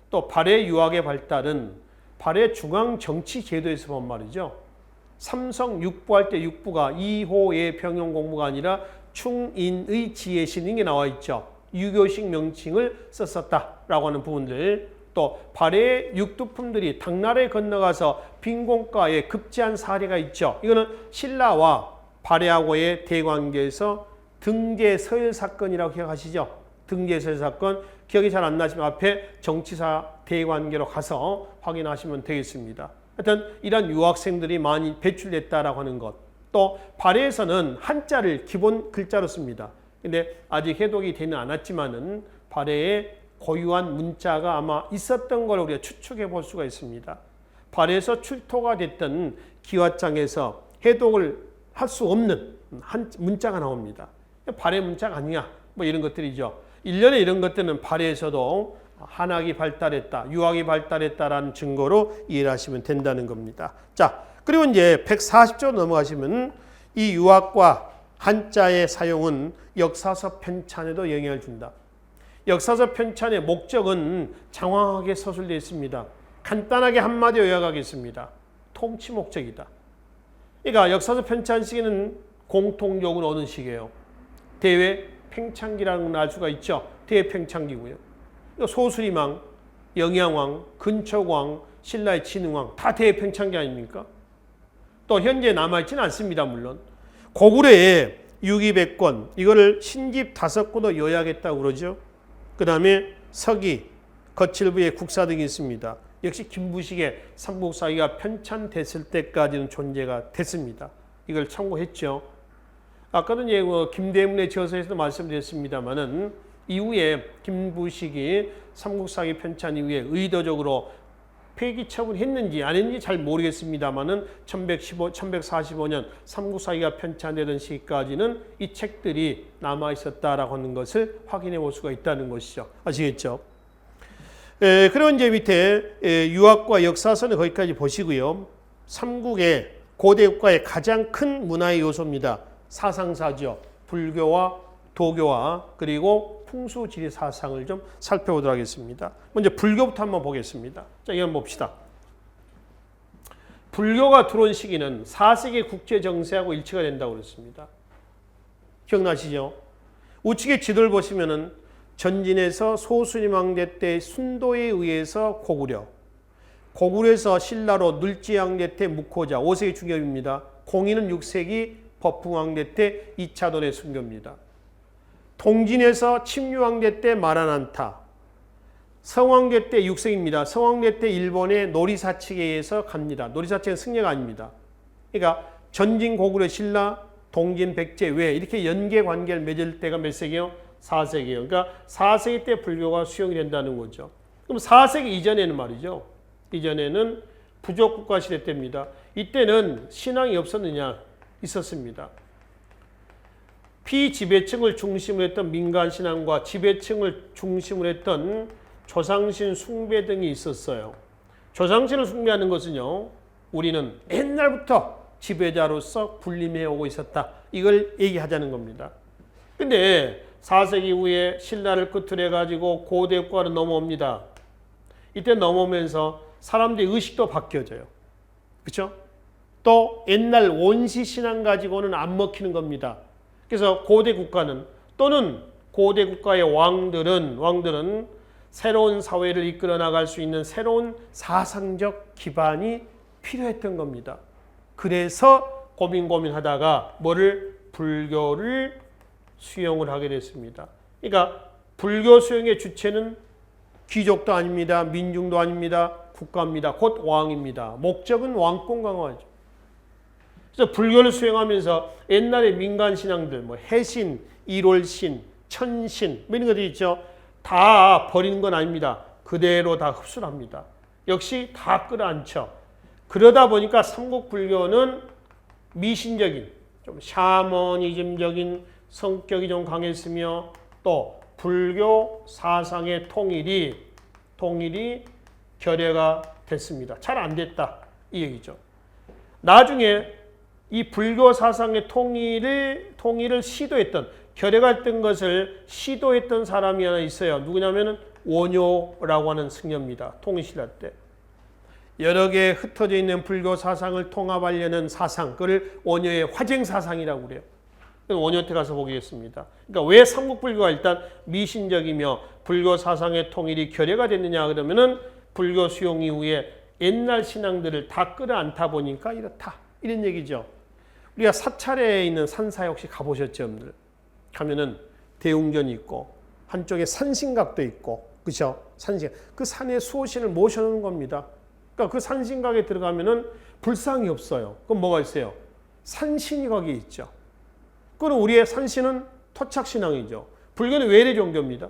또 발해 유학의 발달은 발해 중앙 정치 제도에서 본 말이죠. 삼성 육부할 때 육부가 이호의 평형 공부가 아니라 충인의 지혜신 게 나와 있죠. 유교식 명칭을 썼었다라고 하는 부분들, 또 발해의 육두품들이 당나라에 건너가서 빈공가에 급제한 사례가 있죠. 이거는 신라와 발해하고의 대관계에서 등재서열 사건이라고 기억하시죠? 등재서열 사건 기억이 잘 안 나시면 앞에 정치사 대관계로 가서 확인하시면 되겠습니다. 하여튼 이런 유학생들이 많이 배출됐다라고 하는 것. 또 발해에서는 한자를 기본 글자로 씁니다. 근데 아직 해독이 되는 않았지만은 발해에 고유한 문자가 아마 있었던 걸 우리가 추측해 볼 수가 있습니다. 발해에서 출토가 됐던 기와장에서 해독을 할 수 없는 한 문자가 나옵니다. 발해 문자가 아니냐, 뭐 이런 것들이죠. 일련의 이런 것들은 발해에서도 한학이 발달했다, 유학이 발달했다라는 증거로 이해를 하시면 된다는 겁니다. 자, 그리고 이제 140조 넘어가시면 이 유학과 한자의 사용은 역사서 편찬에도 영향을 준다. 역사서 편찬의 목적은 장황하게 서술되어 있습니다. 간단하게 한마디로 요약하겠습니다. 통치 목적이다. 그러니까 역사서 편찬 시기는 공통적으로 어느 시기예요? 대외 팽창기라는 걸 알 수가 있죠. 대외 팽창기고요. 소수리망, 영양왕, 근초왕, 신라의 진흥왕 다 대외 팽창기 아닙니까? 또 현재 남아있지는 않습니다. 물론 고구려에 유기백권, 이거를 신집 5권도 요약했다고 그러죠. 그 다음에 서기, 거칠부의 국사 등이 있습니다. 역시 김부식의 삼국사기가 편찬됐을 때까지는 존재가 됐습니다. 이걸 참고했죠. 아까도 이제 김대문의 저서에서도 말씀드렸습니다만은 이후에 김부식이 삼국사기 편찬 이후에 의도적으로 폐기 처분했는지 안 했는지 잘 모르겠습니다만은 1145년 삼국사기가 편찬되던 시기까지는 이 책들이 남아 있었다라고 하는 것을 확인해 볼 수가 있다는 것이죠. 아시겠죠? 그리고 이제 밑에 유학과 역사서는 거기까지 보시고요. 삼국의 고대 국가의 가장 큰 문화의 요소입니다. 사상사죠. 불교와 도교와 그리고 풍수 지리 사상을 좀 살펴보도록 하겠습니다. 먼저 불교부터 한번 보겠습니다. 자, 이거 한번 봅시다. 불교가 들어온 시기는 4세기 국제 정세하고 일치가 된다고 그랬습니다. 기억나시죠? 우측의 지도를 보시면은 전진에서 소수림왕대 때 순도에 의해서 고구려, 고구려에서 신라로 눌지왕대 때 묵호자, 5세기 중엽입니다. 공인은 6세기 법흥왕대 때 2차 돈의 순교입니다. 동진에서 침유왕대 때 마라난타, 성왕대 때 6세기입니다. 성왕대 때 일본의 노리사측에 의해서 갑니다. 노리사측은 승려가 아닙니다. 그러니까 전진 고구려 신라, 동진 백제 왜 이렇게 연계 관계를 맺을 때가 몇 세기요? 4세기예요. 그러니까 4세기 때 불교가 수용이 된다는 거죠. 그럼 4세기 이전에는 말이죠. 이전에는 부족국가 시대 때입니다. 이때는 신앙이 없었느냐? 있었습니다. 피지배층을 중심으로 했던 민간신앙과 지배층을 중심으로 했던 조상신 숭배 등이 있었어요. 조상신을 숭배하는 것은요, 우리는 옛날부터 지배자로서 군림해오고 있었다. 이걸 얘기하자는 겁니다. 근데 4세기 이후에 신라를 끝으로 해가지고 고대 국가로 넘어옵니다. 이때 넘어오면서 사람들의 의식도 바뀌어져요. 그렇죠? 또 옛날 원시 신앙 가지고는 안 먹히는 겁니다. 그래서 고대 국가는 또는 고대 국가의 왕들은 새로운 사회를 이끌어 나갈 수 있는 새로운 사상적 기반이 필요했던 겁니다. 그래서 고민하다가 불교를 수용을 하게 됐습니다. 그러니까 불교 수용의 주체는 귀족도 아닙니다. 민중도 아닙니다. 국가입니다. 곧 왕입니다. 목적은 왕권 강화죠. 그래서 불교를 수용하면서 옛날의 민간 신앙들, 해신, 일월신, 천신 이런 것들이 있죠. 다 버리는 건 아닙니다. 그대로 다 흡수를 합니다. 역시 다 끌어안죠. 그러다 보니까 삼국불교는 미신적인, 좀 샤머니즘적인 성격이 좀 강했으며 또 불교 사상의 통일이 결여가 됐습니다. 잘 안 됐다 이 얘기죠. 나중에 이 불교 사상의 통일을 시도했던, 결여가 됐던 것을 시도했던 사람이 하나 있어요. 누구냐면은 원효라고 하는 승려입니다. 통일신라 때. 여러 개 흩어져 있는 불교 사상을 통합하려는 사상, 그걸 원효의 화쟁사상이라고 그래요. 원효 때 가서 보겠습니다. 그러니까 왜 삼국불교가 일단 미신적이며 불교 사상의 통일이 결여가 됐느냐 그러면은 불교 수용 이후에 옛날 신앙들을 다 끌어안다 보니까 이렇다. 이런 얘기죠. 우리가 사찰에 있는 산사에 혹시 가보셨죠, 여러분들? 가면은 대웅전이 있고 한쪽에 산신각도 있고, 그렇죠? 산신각. 그 산에 수호신을 모셔놓은 겁니다. 그러니까 그 산신각에 들어가면은 불상이 없어요. 그럼 뭐가 있어요? 산신이 거기 있죠. 그럼 우리의 산신은 토착신앙이죠. 불교는 외래 종교입니다.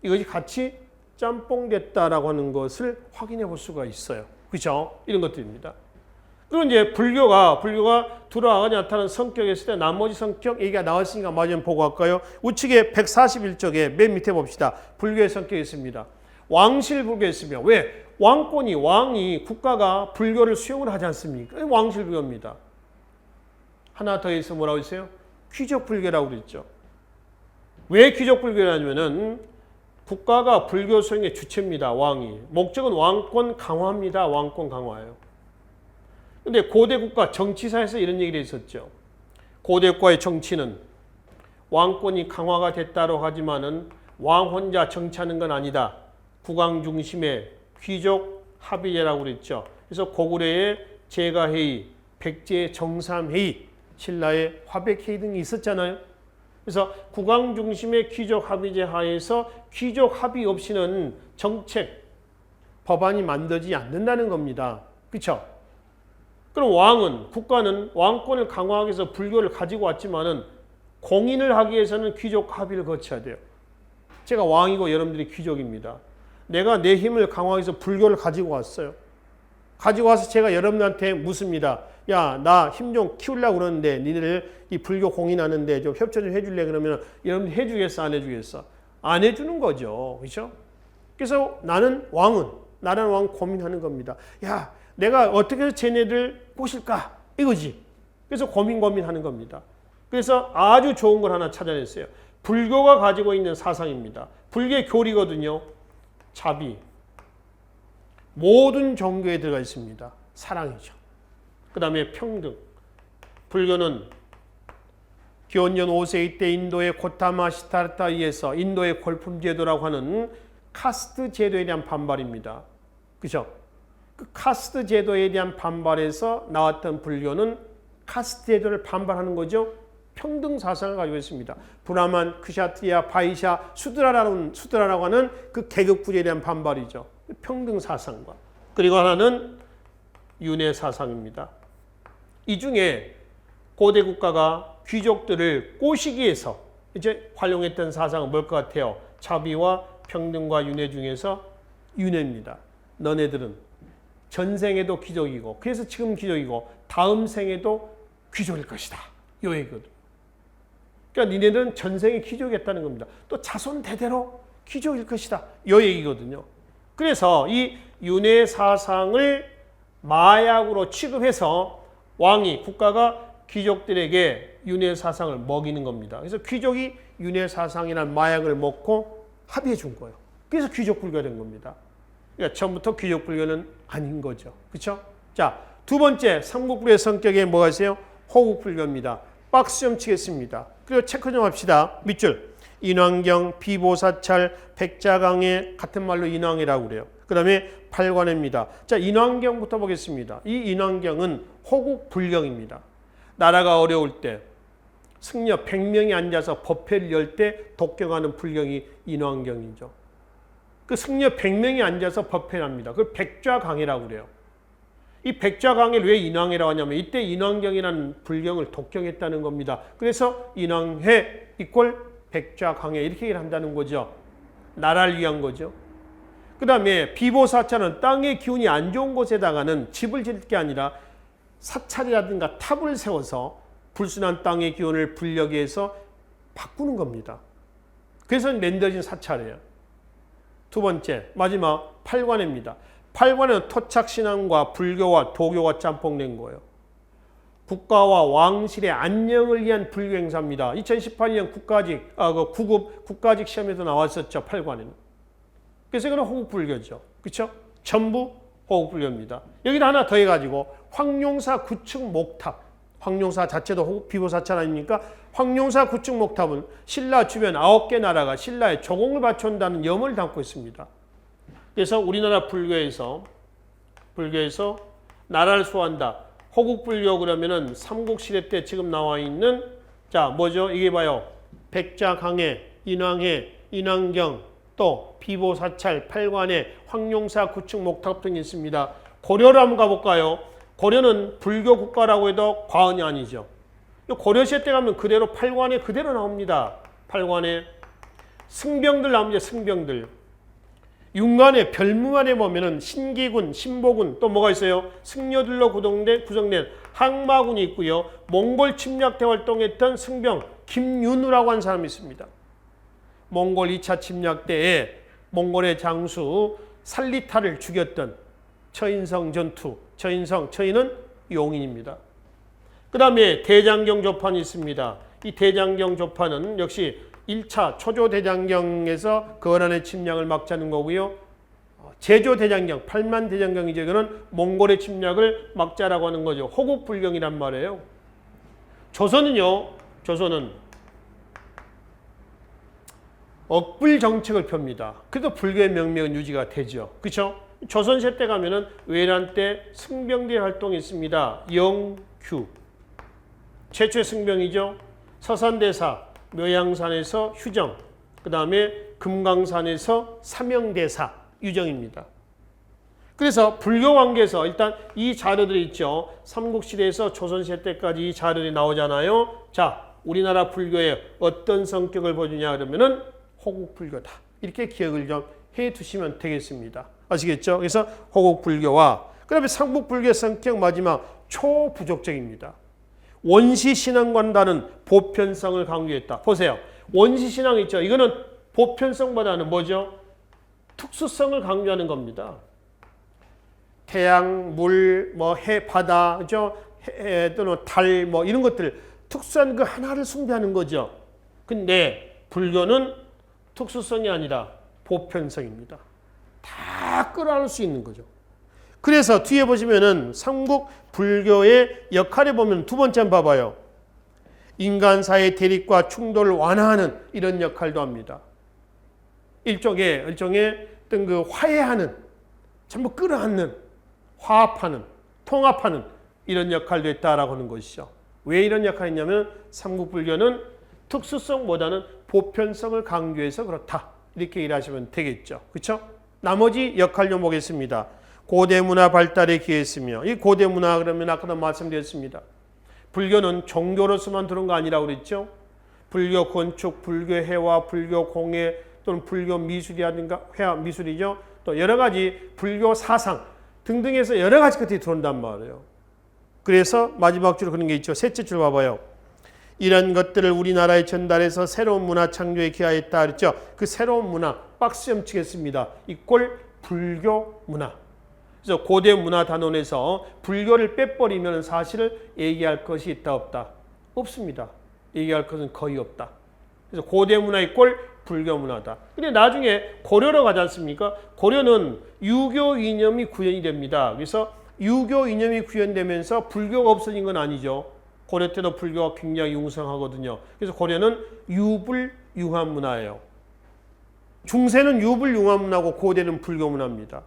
이것이 같이 짬뽕됐다라고 하는 것을 확인해 볼 수가 있어요. 그렇죠? 이런 것들입니다. 그리고 이제 불교가 들어와가 나타나는 성격이 있을 때 나머지 성격 얘기가 나왔으니까 마저 보고 갈까요? 우측에 141쪽에 맨 밑에 봅시다. 불교의 성격이 있습니다. 왕실불교가 있으며, 왜? 왕이 국가가 불교를 수용을 하지 않습니까? 왕실불교입니다. 하나 더 있어 뭐라고 했어요? 귀족불교라고 그랬죠. 왜 귀족불교냐면은 국가가 불교 수용의 주체입니다. 왕이. 목적은 왕권 강화입니다. 왕권 강화예요. 근데 고대 국가 정치사에서 이런 얘기를 했었죠. 고대 국가의 정치는 왕권이 강화가 됐다고 하지만은 왕 혼자 정치하는 건 아니다. 국왕 중심의 귀족 합의제라고 그랬죠. 그래서 고구려의 제가회의, 백제의 정삼회의, 신라의 화백회의 등이 있었잖아요. 그래서 국왕 중심의 귀족 합의제 하에서 귀족 합의 없이는 정책, 법안이 만들어지지 않는다는 겁니다. 그렇죠? 그럼 국가는 왕권을 강화하기 위해서 불교를 가지고 왔지만은 공인을 하기 위해서는 귀족 합의를 거쳐야 돼요. 제가 왕이고 여러분들이 귀족입니다. 내가 내 힘을 강화하기 위해서 불교를 가지고 왔어요. 가지고 와서 제가 여러분한테 묻습니다. 야, 나 힘 좀 키우려고 그러는데 니네를 이 불교 공인하는데 좀 협조 좀 해줄래? 그러면 여러분 해주겠어? 안 해주겠어? 안 해주는 거죠. 그렇죠? 그래서 나라는 왕 고민하는 겁니다. 야, 내가 어떻게 해서 쟤네들 꼬실까? 이거지. 그래서 고민하는 겁니다. 그래서 아주 좋은 걸 하나 찾아냈어요. 불교가 가지고 있는 사상입니다. 불교의 교리거든요. 자비. 모든 종교에 들어가 있습니다. 사랑이죠. 그 다음에 평등. 불교는 기원전 5세기 때 인도의 고타마 시타르타에서 인도의 골품 제도라고 하는 카스트 제도에 대한 반발입니다. 그죠? 그 카스트 제도에 대한 반발에서 나왔던 불교는 카스트 제도를 반발하는 거죠. 평등 사상을 가지고 있습니다. 브라만, 크샤트리아, 바이샤, 수드라라고 하는 그 계급 구조에 대한 반발이죠. 평등 사상과. 그리고 하나는 윤회 사상입니다. 이 중에 고대 국가가 귀족들을 꼬시기 위해서 이제 활용했던 사상은 뭘 것 같아요? 자비와 평등과 윤회 중에서 윤회입니다. 너네들은 전생에도 귀족이고, 그래서 지금 귀족이고, 다음 생에도 귀족일 것이다. 요 얘기거든. 그러니까 니네들은 전생에 귀족이었다는 겁니다. 또 자손 대대로 귀족일 것이다. 요 얘기거든요. 그래서 이 윤회 사상을 마약으로 취급해서 국가가 귀족들에게 윤회 사상을 먹이는 겁니다. 그래서 귀족이 윤회 사상이라는 마약을 먹고 합의해 준 거예요. 그래서 귀족 불교가 된 겁니다. 그러니까 처음부터 귀족 불교는 아닌 거죠. 그렇죠? 자, 두 번째 삼국불교의 성격에 뭐가 있어요? 호국불교입니다. 박수 좀 치겠습니다. 그리고 체크 좀 합시다. 밑줄. 인왕경, 비보사찰, 백자강해 같은 말로 인왕이라고 그래요. 그 다음에 팔관해입니다. 자, 인왕경부터 보겠습니다. 이 인왕경은 호국불경입니다. 나라가 어려울 때 승려 100명이 앉아서 법회를 열 때 독경하는 불경이 인왕경이죠. 그 승려 100명이 앉아서 법회를 합니다. 그걸 백좌강해라고 그래요. 이 백좌강해를 왜 인왕해라고 하냐면 이때 인왕경이라는 불경을 독경했다는 겁니다. 그래서 인왕해 이꼴 백좌강해 이렇게 얘기를 한다는 거죠. 나라를 위한 거죠. 그 다음에 비보사찰은 땅의 기운이 안 좋은 곳에다가는 집을 지을 게 아니라 사찰이라든가 탑을 세워서 불순한 땅의 기운을 불려게 해서 바꾸는 겁니다. 그래서 만들어진 사찰이에요. 두 번째, 마지막 팔관해입니다. 팔관은 토착신앙과 불교와 도교가 짬뽕된 거예요. 국가와 왕실의 안녕을 위한 불교 행사입니다. 2018년 구급 국가직 시험에도 나왔었죠. 팔관에는. 그래서 이거는 호국불교죠. 그렇죠? 전부 호국불교입니다. 여기다 하나 더 해가지고 황룡사 구축 목탑. 황룡사 자체도 비보사찰 아닙니까? 황룡사 구축 목탑은 신라 주변 9개 나라가 신라에 조공을 바쳐온다는 염을 담고 있습니다. 그래서 우리나라 불교에서 나라를 수호한다. 호국불교 그러면은 삼국시대 때 지금 나와 있는 자 뭐죠? 이게 봐요. 백자강해, 인왕해, 인왕경, 또 비보사찰, 팔관해, 황룡사 구축 목탑 등이 있습니다. 고려로 한번 가볼까요? 고려는 불교 국가라고 해도 과언이 아니죠. 고려시대 때 가면 그대로 팔관해 그대로 나옵니다. 팔관해 승병들 나옵니다. 승병들. 윤관에 별무관에 보면은 신기군, 신보군 또 뭐가 있어요? 승려들로 구성된 항마군이 있고요. 몽골 침략 때 활동했던 승병 김윤우라고 하는 사람이 있습니다. 몽골 2차 침략 때에 몽골의 장수 살리타를 죽였던 처인성 전투, 처인은 용인입니다. 그 다음에 대장경 조판이 있습니다. 이 대장경 조판은 역시 1차 초조대장경에서 거란의 침략을 막자는 거고요. 제조대장경, 8만 대장경이죠. 이거는 몽골의 침략을 막자라고 하는 거죠. 호국불경이란 말이에요. 조선은 억불 정책을 펴니다. 그래도 불교의 명맥은 유지가 되죠. 그렇죠? 조선시대 때 가면은 외란 때 승병대 활동이 있습니다. 영규 최초의 승병이죠. 서산대사 묘양산에서 휴정, 그 다음에 금강산에서 사명대사 유정입니다. 그래서 불교 관계에서 일단 이 자료들이 있죠. 삼국시대에서 조선시대 때까지 이 자료들이 나오잖아요. 자, 우리나라 불교의 어떤 성격을 보여주냐 그러면은 호국불교다. 이렇게 기억을 좀 해두시면 되겠습니다. 아시겠죠? 그래서 호국불교와 그 다음에 삼국불교의 성격 마지막 초부족적입니다. 원시신앙과는 보편성을 강조했다. 보세요. 원시신앙 있죠. 이거는 보편성보다는 뭐죠? 특수성을 강조하는 겁니다. 태양, 물, 해, 바다, 그죠? 또는 달, 이런 것들 특수한 그 하나를 숭배하는 거죠. 근데 불교는 특수성이 아니라 보편성입니다. 다 끌어안을 수 있는 거죠. 그래서 뒤에 보시면은 삼국 불교의 역할에 보면 두 번째 한번 봐봐요. 인간 사이의 대립과 충돌을 완화하는 이런 역할도 합니다. 일종의 어떤 그 화해하는, 전부 끌어안는, 화합하는, 통합하는 이런 역할도 했다라고 하는 것이죠. 왜 이런 역할이 있냐면 삼국 불교는 특수성보다는 보편성을 강조해서 그렇다. 이렇게 일하시면 되겠죠. 그렇죠? 나머지 역할도 보겠습니다. 고대 문화 발달에 기여했으며 이 고대 문화 그러면 아까도 말씀드렸습니다. 불교는 종교로서만 들어온 거 아니라고 그랬죠. 불교 건축, 불교 회화, 불교 공예 또는 불교 미술이라든가 회화 미술이죠. 또 여러 가지 불교 사상 등등에서 여러 가지 것들이 들어온단 말이에요. 그래서 마지막 줄로 그런 게 있죠. 셋째 줄 봐봐요. 이런 것들을 우리나라에 전달해서 새로운 문화 창조에 기여했다 그랬죠. 그 새로운 문화 박스점 치겠습니다. 이꼴 불교 문화. 그래서 고대 문화 단원에서 불교를 빼버리면 사실을 얘기할 것이 있다 없다? 없습니다. 얘기할 것은 거의 없다. 그래서 고대 문화 이꼴 불교 문화다. 근데 나중에 고려로 가지 않습니까? 고려는 유교 이념이 구현이 됩니다. 그래서 유교 이념이 구현되면서 불교가 없어진 건 아니죠. 고려 때도 불교가 굉장히 융성하거든요. 그래서 고려는 유불 융합 문화예요. 중세는 유불융합 문화고 고대는 불교 문화입니다.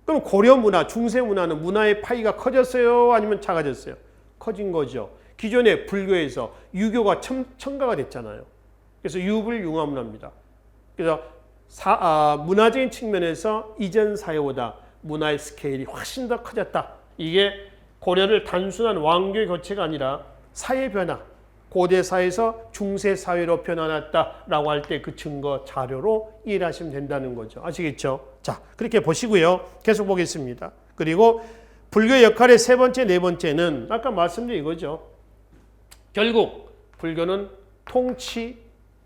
그럼 고려 문화, 중세 문화는 문화의 파이가 커졌어요? 아니면 작아졌어요? 커진 거죠. 기존에 불교에서 유교가 첨가가 됐잖아요. 그래서 유불융합 문화입니다. 그래서 문화적인 측면에서 이전 사회보다 문화의 스케일이 훨씬 더 커졌다. 이게 고려를 단순한 왕조의 교체가 아니라 사회 변화, 고대 사회에서 중세 사회로 변화났다라고 할 때 그 증거 자료로 이해하시면 된다는 거죠. 아시겠죠? 자, 그렇게 보시고요. 계속 보겠습니다. 그리고 불교의 역할의 세 번째, 네 번째는 아까 말씀드린 이거죠. 결국 불교는 통치,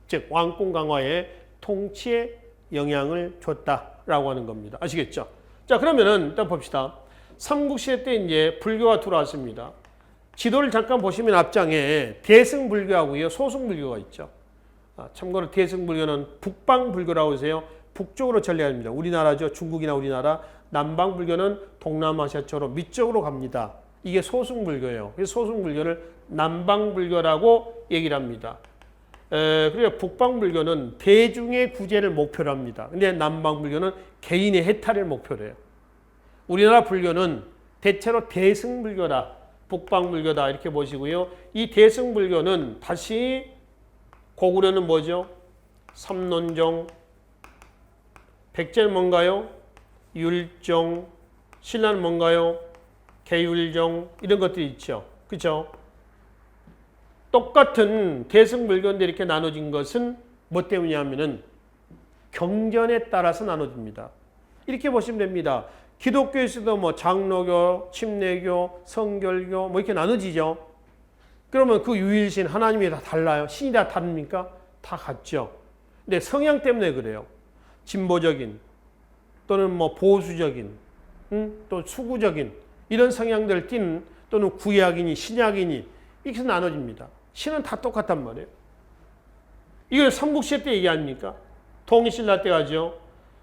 즉 왕권 강화에 통치에 영향을 줬다라고 하는 겁니다. 아시겠죠? 자, 그러면은 일단 봅시다. 삼국시대 때 이제 불교가 들어왔습니다. 지도를 잠깐 보시면 앞장에 대승불교하고요, 소승불교가 있죠. 참고로 대승불교는 북방불교라고 해서요, 북쪽으로 전래합니다. 우리나라죠, 중국이나 우리나라. 남방불교는 동남아시아처럼 밑쪽으로 갑니다. 이게 소승불교예요. 그래서 소승불교를 남방불교라고 얘기를 합니다. 그리고 북방불교는 대중의 구제를 목표로 합니다. 근데 남방불교는 개인의 해탈을 목표로 해요. 우리나라 불교는 대체로 대승불교다, 북방불교다 이렇게 보시고요. 이 대승불교는 다시 고구려는 뭐죠? 삼론종, 백제는 뭔가요? 율종, 신라는 뭔가요? 계율종 이런 것들이 있죠. 그렇죠? 똑같은 대승불교인데 이렇게 나눠진 것은 뭐 때문이냐면은 경전에 따라서 나눠집니다. 이렇게 보시면 됩니다. 기독교에서도 뭐 장로교, 침례교, 성결교 뭐 이렇게 나눠지죠. 그러면 그 유일신 하나님이 다 달라요? 신이 다 다릅니까? 다 같죠. 근데 성향 때문에 그래요. 진보적인 또는 뭐 보수적인 또 수구적인 이런 성향들을 띤 또는 구약이니 신약이니 이렇게 나눠집니다. 신은 다 똑같단 말이에요. 이걸 삼국시대 때 얘기 아닙니까? 통일신라 때 가죠.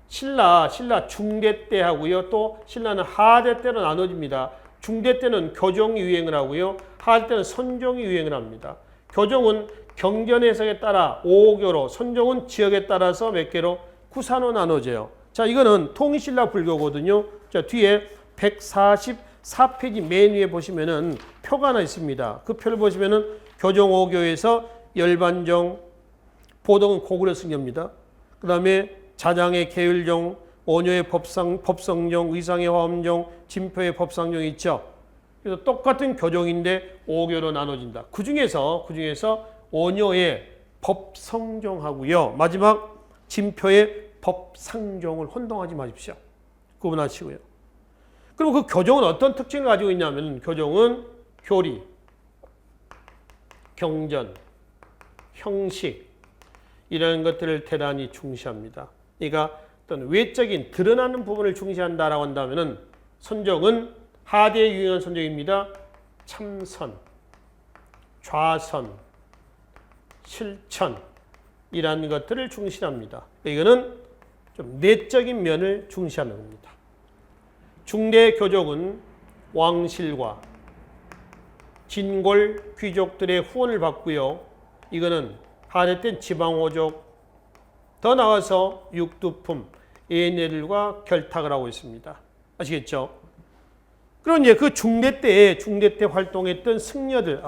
신라 중대 때 하고요. 또 신라는 하대 때로 나눠집니다. 중대 때는 교종이 유행을 하고요. 하대 때는 선종이 유행을 합니다. 교종은 경전 해석에 따라 5교로, 선종은 지역에 따라서 몇 개로 구사로 나눠져요. 자, 이거는 통일신라 불교거든요. 자, 뒤에 144페이지 맨 위에 보시면은 표가 하나 있습니다. 그 표를 보시면은 교종 5교에서 열반종, 보동은 고구려 승려입니다. 그 다음에 자장의 계율종, 원효의 법성종, 의상의 화엄종, 진표의 법상종이 있죠. 그래서 똑같은 교종인데 5교로 나눠진다. 그 중에서 원효의 법성종하고요. 마지막 진표의 법상종을 혼동하지 마십시오. 구분하시고요. 그리고 그 교종은 어떤 특징을 가지고 있냐면 교종은 교리, 경전, 형식 이런 것들을 대단히 중시합니다. 그러니까 어떤 외적인 드러나는 부분을 중시한다라고 한다면은 선종은 하대에 유행한 선종입니다. 참선, 좌선, 실천 이라는 것들을 중시합니다. 이거는 좀 내적인 면을 중시하는 겁니다. 중대 교족은 왕실과 진골 귀족들의 후원을 받고요. 이거는 하대 때 지방호족, 더 나아가서 육두품, 예네들과 결탁을 하고 있습니다. 아시겠죠? 그럼 이제 그 중대 때 활동했던 승려들,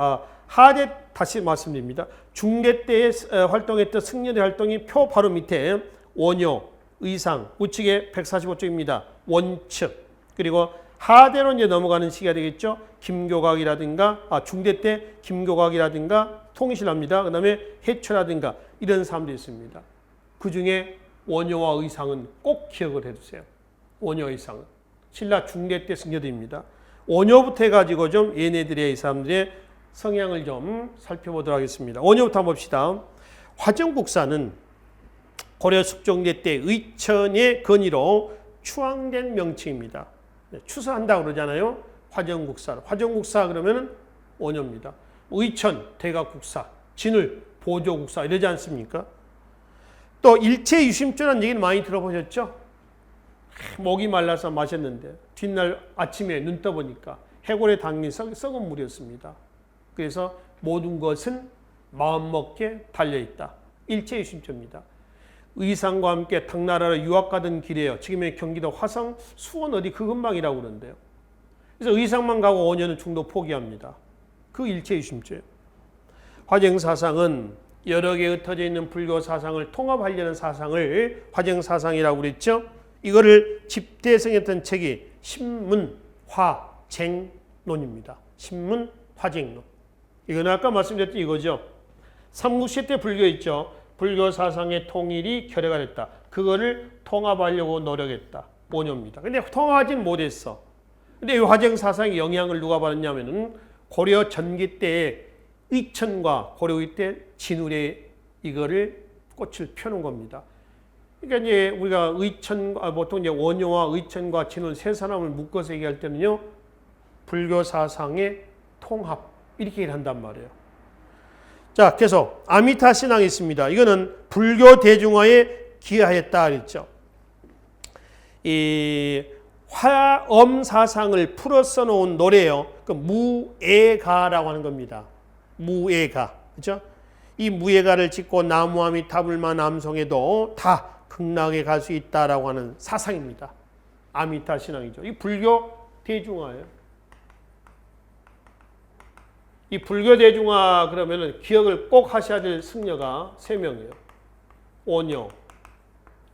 하대 다시 말씀드립니다. 중대 때에 활동했던 승려들 활동이 표 바로 밑에 원효, 의상, 우측에 145쪽입니다. 원측. 그리고 하대로 이제 넘어가는 시기가 되겠죠. 김교각이라든가, 중대 때 김교각이라든가 통일신라입니다. 그 다음에 해초라든가 이런 사람들이 있습니다. 그 중에 원효와 의상은 꼭 기억을 해두세요. 원효 의상은. 신라 중대 때 승려들입니다. 원효부터 해가지고 좀 얘네들의 이 사람들의 성향을 좀 살펴보도록 하겠습니다. 원효부터 한번 봅시다. 화정국사는 고려 숙종대 때 의천의 건의로 추앙된 명칭입니다. 추서한다고 그러잖아요. 화정국사. 화정국사 그러면은 원효입니다. 의천, 대각국사, 진을, 보조국사 이러지 않습니까? 또 일체유심조라는 얘기는 많이 들어보셨죠? 목이 말라서 마셨는데 뒷날 아침에 눈 떠보니까 해골에 담긴 썩은 물이었습니다. 그래서 모든 것은 마음먹기에 달려있다. 일체유심조입니다. 의상과 함께 당나라로 유학 가던 길이에요. 지금의 경기도 화성, 수원 어디 그 근방이라고 그러는데요. 그래서 의상만 가고 5년은 중도 포기합니다. 그 일체유심조예요. 화쟁사상은 여러 개 흩어져 있는 불교 사상을 통합하려는 사상을 화쟁사상이라고 그랬죠. 이거를 집대성했던 책이 신문화쟁론입니다. 신문화쟁론. 이거는 아까 말씀드렸던 이거죠. 삼국시 때 불교 있죠. 불교 사상의 통일이 결여가 됐다. 그거를 통합하려고 노력했다. 5년입니다. 근데 통합하진 못했어. 근데 이 화쟁 사상의 영향을 누가 받았냐면은 고려 전기 때에 의천과 고려의 때 진울에 이거를 꽃을 펴는 겁니다. 그러니까 이제 우리가 보통 이제 원효와 의천과 진울 세 사람을 묶어서 얘기할 때는요, 불교 사상의 통합 이렇게 얘기를 한단 말이에요. 자, 계속 아미타 신앙이 있습니다. 이거는 불교 대중화에 기여했다 그랬죠. 이 화엄 사상을 풀어 써놓은 노래예요. 그 무예가라고 하는 겁니다. 무예가, 그렇죠? 이 무예가를 짓고 나무아미타불만 암송해도 다 극락에 갈 수 있다라고 하는 사상입니다. 아미타 신앙이죠. 이 불교 대중화예요. 이 불교 대중화 그러면은 기억을 꼭 하셔야 될 승려가 3명이에요. 원효,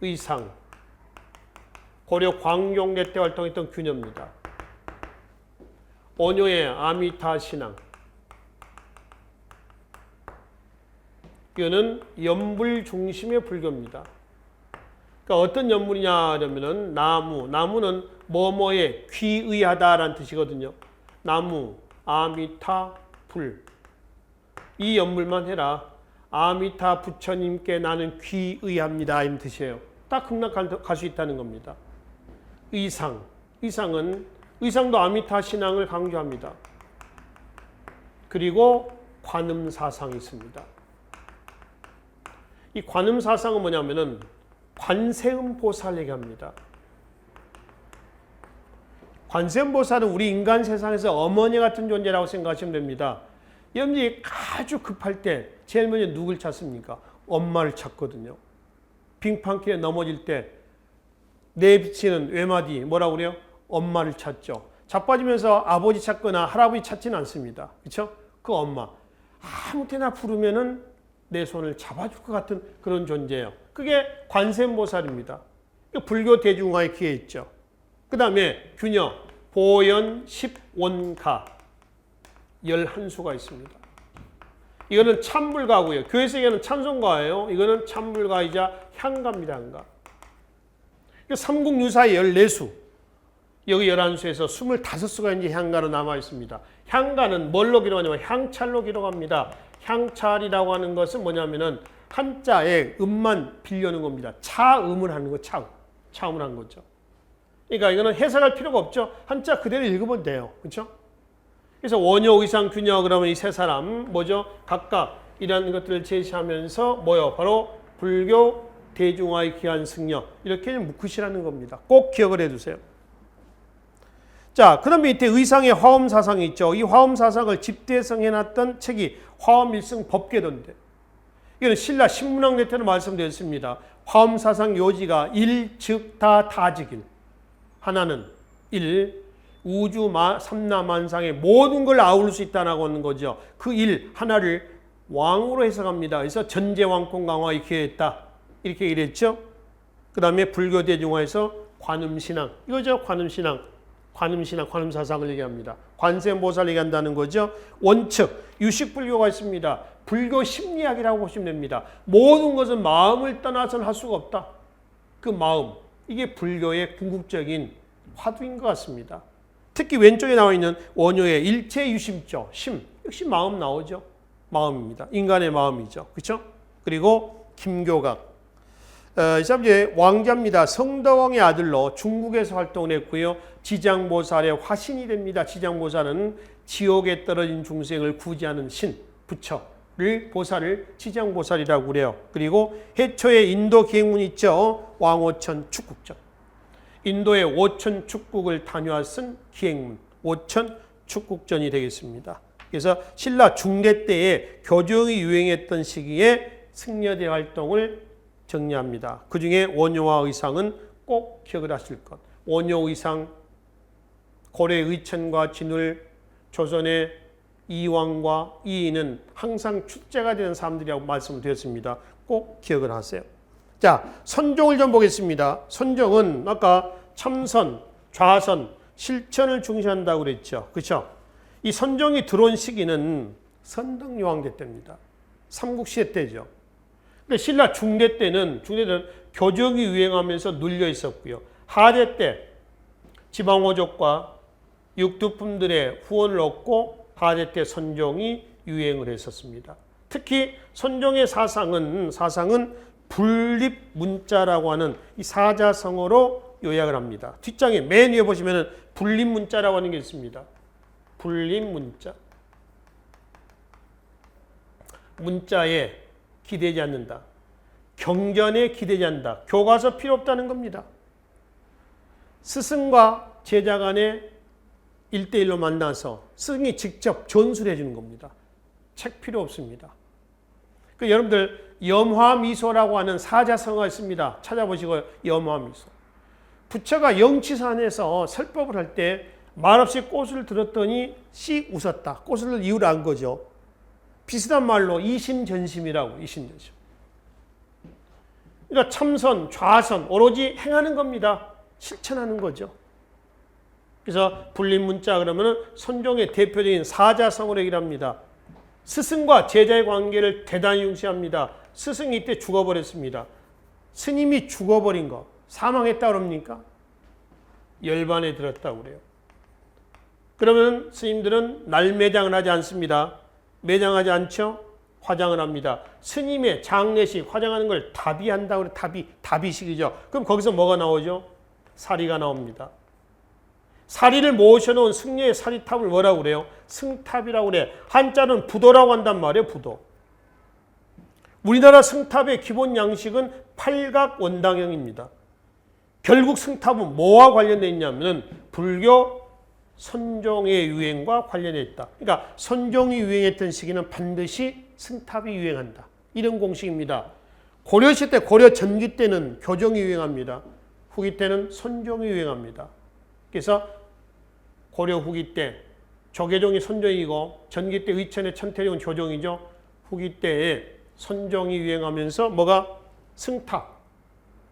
의상, 고려 광종대 때 활동했던 균여입니다. 원효의 아미타 신앙. 이거는 연불 중심의 불교입니다. 그러니까 어떤 연불이냐 하면은 나무는 뭐뭐에 귀의하다라는 뜻이거든요. 나무, 아미타, 불. 이 연불만 해라. 아미타 부처님께 나는 귀의합니다. 이런 뜻이에요. 딱 극락 갈 수 있다는 겁니다. 의상도 아미타 신앙을 강조합니다. 그리고 관음사상이 있습니다. 이 관음사상은 뭐냐면은 관세음보살 얘기합니다. 관세음보살은 우리 인간 세상에서 어머니 같은 존재라고 생각하시면 됩니다. 여러분들이 아주 급할 때 제일 먼저 누굴 찾습니까? 엄마를 찾거든요. 빙판길에 넘어질 때 내비치는 외마디 뭐라고 그래요? 엄마를 찾죠. 자빠지면서 아버지 찾거나 할아버지 찾지는 않습니다. 그렇죠? 그 엄마. 아무 때나 부르면은 내 손을 잡아줄 것 같은 그런 존재예요. 그게 관세음보살입니다. 불교 대중화에 기여했죠. 그 다음에 균여, 보연, 십원가 11수가 있습니다. 이거는 참불가고요. 교회에서 얘기하는 찬송가예요. 이거는 참불가이자 향가입니다. 향가. 삼국유사의 14수, 여기 11수에서 25수가 이제 향가로 남아 있습니다. 향가는 뭘로 기록하냐면 향찰로 기록합니다. 향찰이라고 하는 것은 뭐냐면은 한자에 음만 빌려는 겁니다. 차음을 하는 거, 차음을 하는 거죠. 그러니까 이거는 해석할 필요가 없죠. 한자 그대로 읽으면 돼요. 그렇죠? 그래서 원효, 의상, 균여 그러면 이 세 사람 뭐죠? 각각 이런 것들을 제시하면서 뭐요? 바로 불교 대중화에 기한 승려 이렇게 묶으시라는 겁니다. 꼭 기억을 해두세요. 자, 그럼 밑에 의상의 화엄 사상이 있죠. 이 화엄 사상을 집대성해놨던 책이 화엄일승 법궤도인데 이거는 신라 신문왕대 때는 말씀드렸습니다. 화엄 사상 요지가 일즉다 다즉일. 하나는 우주 삼라만상의 모든 걸 아울 수 있다라고 하는 거죠. 그 하나를 왕으로 해석합니다. 그래서 전제왕권 강화에 기여했다. 이렇게 얘기했죠. 그 다음에 불교 대중화에서 관음신앙. 이거죠. 관음사상을 얘기합니다. 관세음보살 얘기한다는 거죠. 원칙, 유식불교가 있습니다. 불교 심리학이라고 보시면 됩니다. 모든 것은 마음을 떠나서는 할 수가 없다. 그 마음, 이게 불교의 궁극적인 화두인 것 같습니다. 특히 왼쪽에 나와 있는 원효의 일체유심조, 역시 마음 나오죠. 마음입니다. 인간의 마음이죠. 그렇죠? 그리고 김교각. 이 사람 이제 왕자입니다. 성덕왕의 아들로 중국에서 활동을 했고요. 지장보살의 화신이 됩니다. 지장보살은 지옥에 떨어진 중생을 구제하는 신, 부처를 보살을 지장보살이라고 그래요. 그리고 해초에 인도 기행문 있죠. 왕오천 축국전. 인도의 5천 축국을 다녀와 쓴 기행문, 5천 축국전이 되겠습니다. 그래서 신라 중대 때에 교조이 유행했던 시기에 승려대 활동을 정리합니다. 그 중에 원효와 의상은 꼭 기억을 하실 것. 원효 의상, 고려 의천과 진울, 조선의 이왕과 이인은 항상 축제가 되는 사람들이라고 말씀드렸습니다. 꼭 기억을 하세요. 자, 선종을 좀 보겠습니다. 선종은 아까 참선, 좌선, 실천을 중시한다고 그랬죠. 그렇죠? 이 선종이 들어온 시기는 선덕여왕대 때입니다. 삼국시대 때죠. 그러니까 신라 중대 때는 교적이 유행하면서 눌려 있었고요. 하대 때 지방호족과 육두품들의 후원을 얻고 하대 때 선종이 유행을 했었습니다. 특히 선종의 사상은 분립문자라고 하는 이 사자성어로 요약을 합니다. 뒷장에 맨 위에 보시면 분립문자라고 하는 게 있습니다. 분립문자. 문자에 기대지 않는다. 경전에 기대지 않는다. 교과서 필요 없다는 겁니다. 스승과 제자 간에 1대1로 만나서 스승이 직접 전수를 해주는 겁니다. 책 필요 없습니다. 여러분들 염화미소라고 하는 사자성어가 있습니다. 찾아보시고 염화미소. 부처가 영치산에서 설법을 할 때 말없이 꽃을 들었더니 씩 웃었다. 꽃을 이유를 안 거죠. 비슷한 말로 이심전심이라고. 이심전심. 그러니까 참선, 좌선 오로지 행하는 겁니다. 실천하는 거죠. 그래서 불림문자 그러면 선종의 대표적인 사자성어로 얘기를 합니다. 스승과 제자의 관계를 대단히 중시합니다. 스승이 이때 죽어버렸습니다. 스님이 죽어버린 거 사망했다 그럽니까? 열반에 들었다고 그래요. 그러면 스님들은 날매장을 하지 않습니다. 매장하지 않죠? 화장을 합니다. 스님의 장례식 화장하는 걸 다비한다고 그래요. 다비식이죠. 그럼 거기서 뭐가 나오죠? 사리가 나옵니다. 사리를 모셔놓은 승려의 사리탑을 뭐라고 그래요? 승탑이라고 그래. 한자는 부도라고 한단 말이에요. 부도. 우리나라 승탑의 기본 양식은 팔각 원당형입니다. 결국 승탑은 뭐와 관련되어 있냐면 불교 선종의 유행과 관련해 있다. 그러니까 선종이 유행했던 시기는 반드시 승탑이 유행한다. 이런 공식입니다. 고려시 때, 고려 전기 때는 교종이 유행합니다. 후기 때는 선종이 유행합니다. 그래서 고려 후기 때 조계종이 선종이고 전기 때 의천의 천태종은 교종이죠. 후기 때에 선종이 유행하면서 뭐가? 승탑,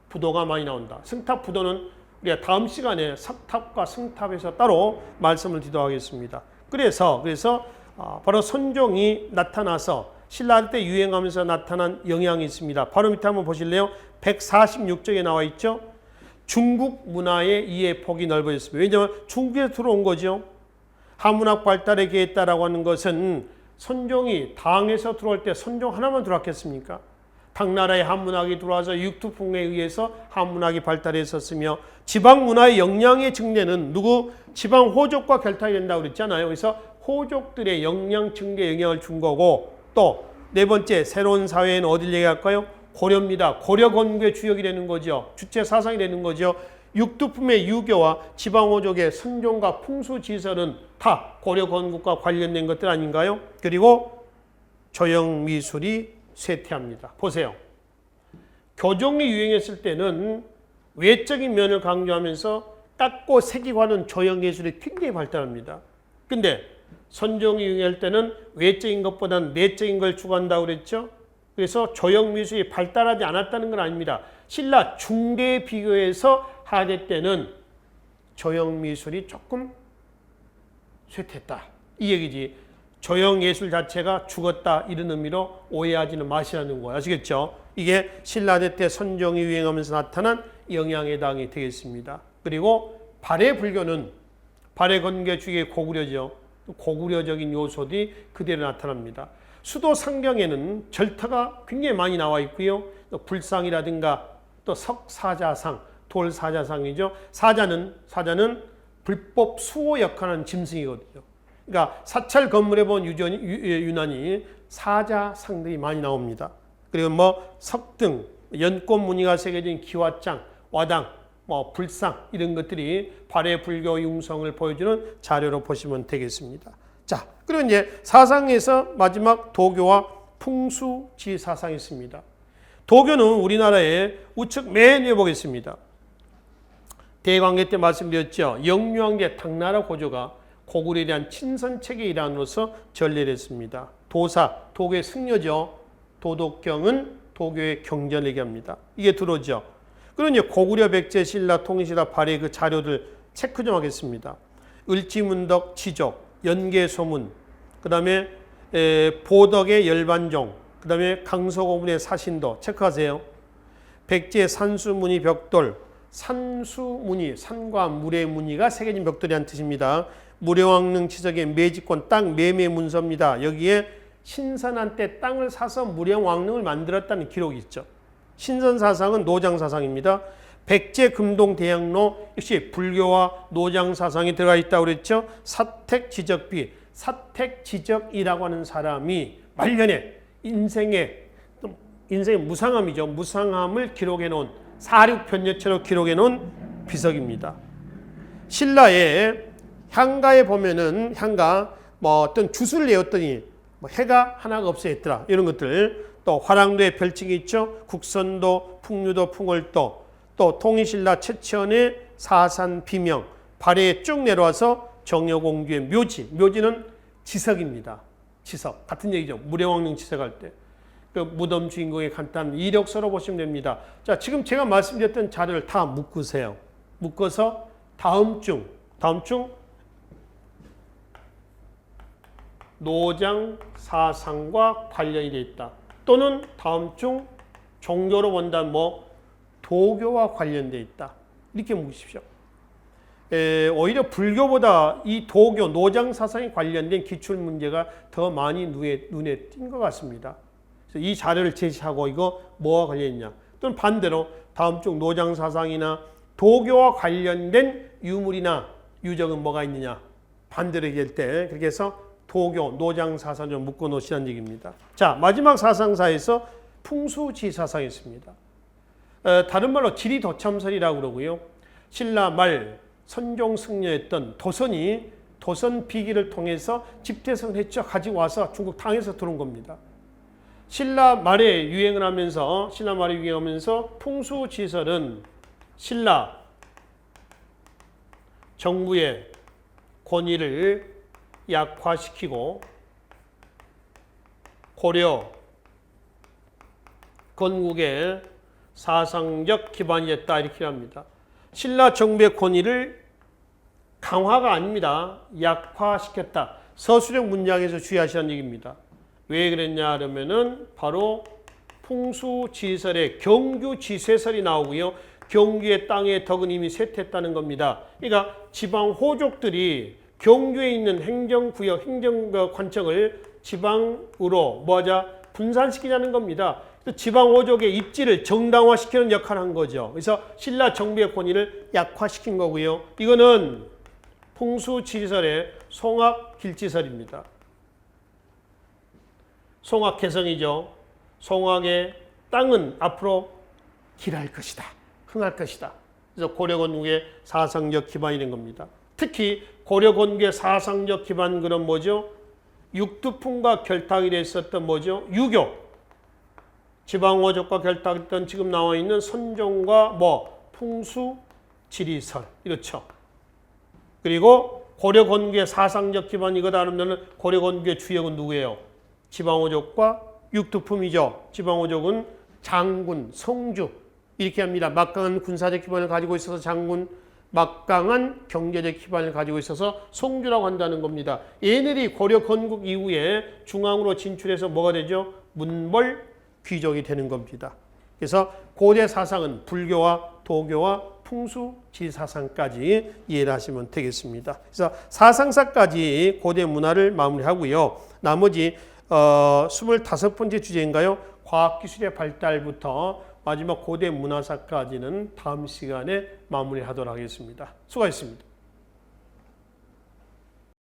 부도가 많이 나온다. 승탑, 부도는 우리가 다음 시간에 석탑과 승탑에서 따로 말씀을 드리도록 하겠습니다. 그래서 바로 선종이 나타나서 신라 때 유행하면서 나타난 영향이 있습니다. 바로 밑에 한번 보실래요? 146쪽에 나와 있죠. 중국 문화의 이해 폭이 넓어졌습니다. 왜냐하면 중국에서 들어온 거죠. 한문학 발달에 기했다라고 하는 것은 선종이 당에서 들어올 때 선종 하나만 들어왔겠습니까? 당나라의 한문학이 들어와서 육투풍에 의해서 한문학이 발달했었으며 지방 문화의 역량의 증대는 지방 호족과 결탁이 된다고 그랬잖아요. 그래서 호족들의 역량 증대에 영향을 준 거고 또 네 번째 새로운 사회는 어딜 얘기할까요? 고려입니다. 고려 건국의 주역이 되는 거죠. 주체 사상이 되는 거죠. 육두품의 유교와 지방호족의 선종과 풍수지설은 다 고려 건국과 관련된 것들 아닌가요? 그리고 조형미술이 쇠퇴합니다. 보세요. 교종이 유행했을 때는 외적인 면을 강조하면서 깎고 새기고 조형예술이 굉장히 발달합니다. 근데 선종이 유행할 때는 외적인 것보다는 내적인 걸 추구한다고 그랬죠. 그래서 조형미술이 발달하지 않았다는 건 아닙니다. 신라 중대에 비교해서 하대 때는 조형미술이 조금 쇠퇴했다. 이 얘기지. 조형예술 자체가 죽었다 이런 의미로 오해하지는 마시라는 거예요. 아시겠죠? 이게 신라대 때 선종이 유행하면서 나타난 영향의 당이 되겠습니다. 그리고 발해불교는 발해건개주의 고구려죠. 고구려적인 요소들이 그대로 나타납니다. 수도 상경에는 절터가 굉장히 많이 나와 있고요. 또 불상이라든가 또 석사자상, 돌사자상이죠. 사자는 불법 수호 역할하는 짐승이거든요. 그러니까 사찰 건물에 본 유난히 사자상들이 많이 나옵니다. 그리고 석등, 연꽃 무늬가 새겨진 기와장, 와당, 불상 이런 것들이 발해 불교 융성을 보여주는 자료로 보시면 되겠습니다. 자, 그리고 이제 사상에서 마지막 도교와 풍수지사상이 있습니다. 도교는 우리나라에 우측 맨 위에 보겠습니다. 대관계 때 말씀드렸죠. 영유왕대 당나라 고조가 고구려에 대한 친선책의 일환으로서 전례를 했습니다. 도사, 도교의 승려죠. 도덕경은 도교의 경전을 얘기합니다. 이게 들어오죠. 그러니 고구려 백제 신라 통일시라 발의 그 자료들 체크 좀 하겠습니다. 을지문덕 지적, 연개소문, 그 다음에 보덕의 열반종, 그 다음에 강서고문의 사신도 체크하세요. 백제 산수무늬 벽돌, 산수무늬, 산과 물의 무늬가 새겨진 벽돌이란 뜻입니다. 무료왕릉 지적의 매집권 땅 매매 문서입니다. 여기에 신선한 때 땅을 사서 무료왕릉을 만들었다는 기록이 있죠. 신선사상은 노장사상입니다. 백제 금동 대학로 역시 불교와 노장사상이 들어가 있다고 그랬죠. 사택지적비, 사택지적이라고 하는 사람이 말년에 인생의 무상함이죠. 무상함을 기록해 놓은 사륙편녀체로 기록해 놓은 비석입니다. 신라의 향가에 보면은 향가 어떤 주술을 내었더니 해가 하나가 없어졌더라. 이런 것들. 또 화랑도의 별칭이 있죠. 국선도, 풍류도, 풍월도, 또 통일신라 최치원의 사산 비명, 발해에 쭉 내려와서 정여공주의 묘지. 묘지는 지석입니다. 지석. 같은 얘기죠. 무료왕릉 지석할 때. 그 무덤 주인공의 간단한 이력서로 보시면 됩니다. 자, 지금 제가 말씀드렸던 자료를 다 묶으세요. 묶어서 다음 중 노장 사상과 관련이 되어 있다. 또는 다음 중 종교로 본다면 도교와 관련되어 있다. 이렇게 묶으십시오. 오히려 불교보다 이 도교, 노장 사상에 관련된 기출 문제가 더 많이 눈에 띈 것 같습니다. 그래서 이 자료를 제시하고 이거 뭐와 관련있냐. 또는 반대로 다음 중 노장 사상이나 도교와 관련된 유물이나 유적은 뭐가 있느냐. 반대로 얘기할 때 그렇게 해서 도교, 노장 사상 좀 묶어 놓으시라는 얘기입니다. 자, 마지막 사상사에서 풍수지사상이 있습니다. 다른 말로 지리도참설이라고 그러고요. 신라 말 선종 승려였던 도선이 도선 비기를 통해서 집대성을 했죠. 가지고 와서 중국 당에서 들어온 겁니다. 신라 말에 유행을 하면서 풍수지설은 신라 정부의 권위를 약화시키고 고려 건국의 사상적 기반이 됐다 이렇게 합니다. 신라 정부의 권위를 강화가 아닙니다. 약화시켰다. 서술형 문장에서 주의하시라는 얘기입니다. 왜 그랬냐 그러면은 바로 풍수지설의 경규지쇄설이 나오고요. 경규의 땅의 덕은 이미 쇠퇴했다는 겁니다. 그러니까 지방 호족들이 경주에 있는 행정구역, 행정관청을 지방으로 분산시키자는 겁니다. 지방 호족의 입지를 정당화시키는 역할을 한 거죠. 그래서 신라 정부의 권위를 약화시킨 거고요. 이거는 풍수지설의 송악길지설입니다. 송악개성이죠. 송악의 땅은 앞으로 길할 것이다. 흥할 것이다. 그래서 고려건국의 사상적 기반이 된 겁니다. 특히 고려건국의 사상적 기반 그런 뭐죠? 육두풍과 결탁이 됐었던 뭐죠? 유교. 지방호족과 결탁했던 지금 나와 있는 선종과 풍수, 지리설 이렇죠. 그리고 고려건국의 사상적 기반 이거다 하면 고려건국의 주역은 누구예요? 지방호족과 육두품이죠. 지방호족은 장군, 성주 이렇게 합니다. 막강한 군사적 기반을 가지고 있어서 장군, 막강한 경제적 기반을 가지고 있어서 성주라고 한다는 겁니다. 얘네들이 고려 건국 이후에 중앙으로 진출해서 뭐가 되죠? 문벌 귀족이 되는 겁니다. 그래서 고대 사상은 불교와 도교와 풍수, 지사상까지 이해를 하시면 되겠습니다. 그래서 사상사까지 고대 문화를 마무리하고요. 나머지 25번째 주제인가요? 과학기술의 발달부터 마지막 고대 문화사까지는 다음 시간에 마무리하도록 하겠습니다. 수고하셨습니다.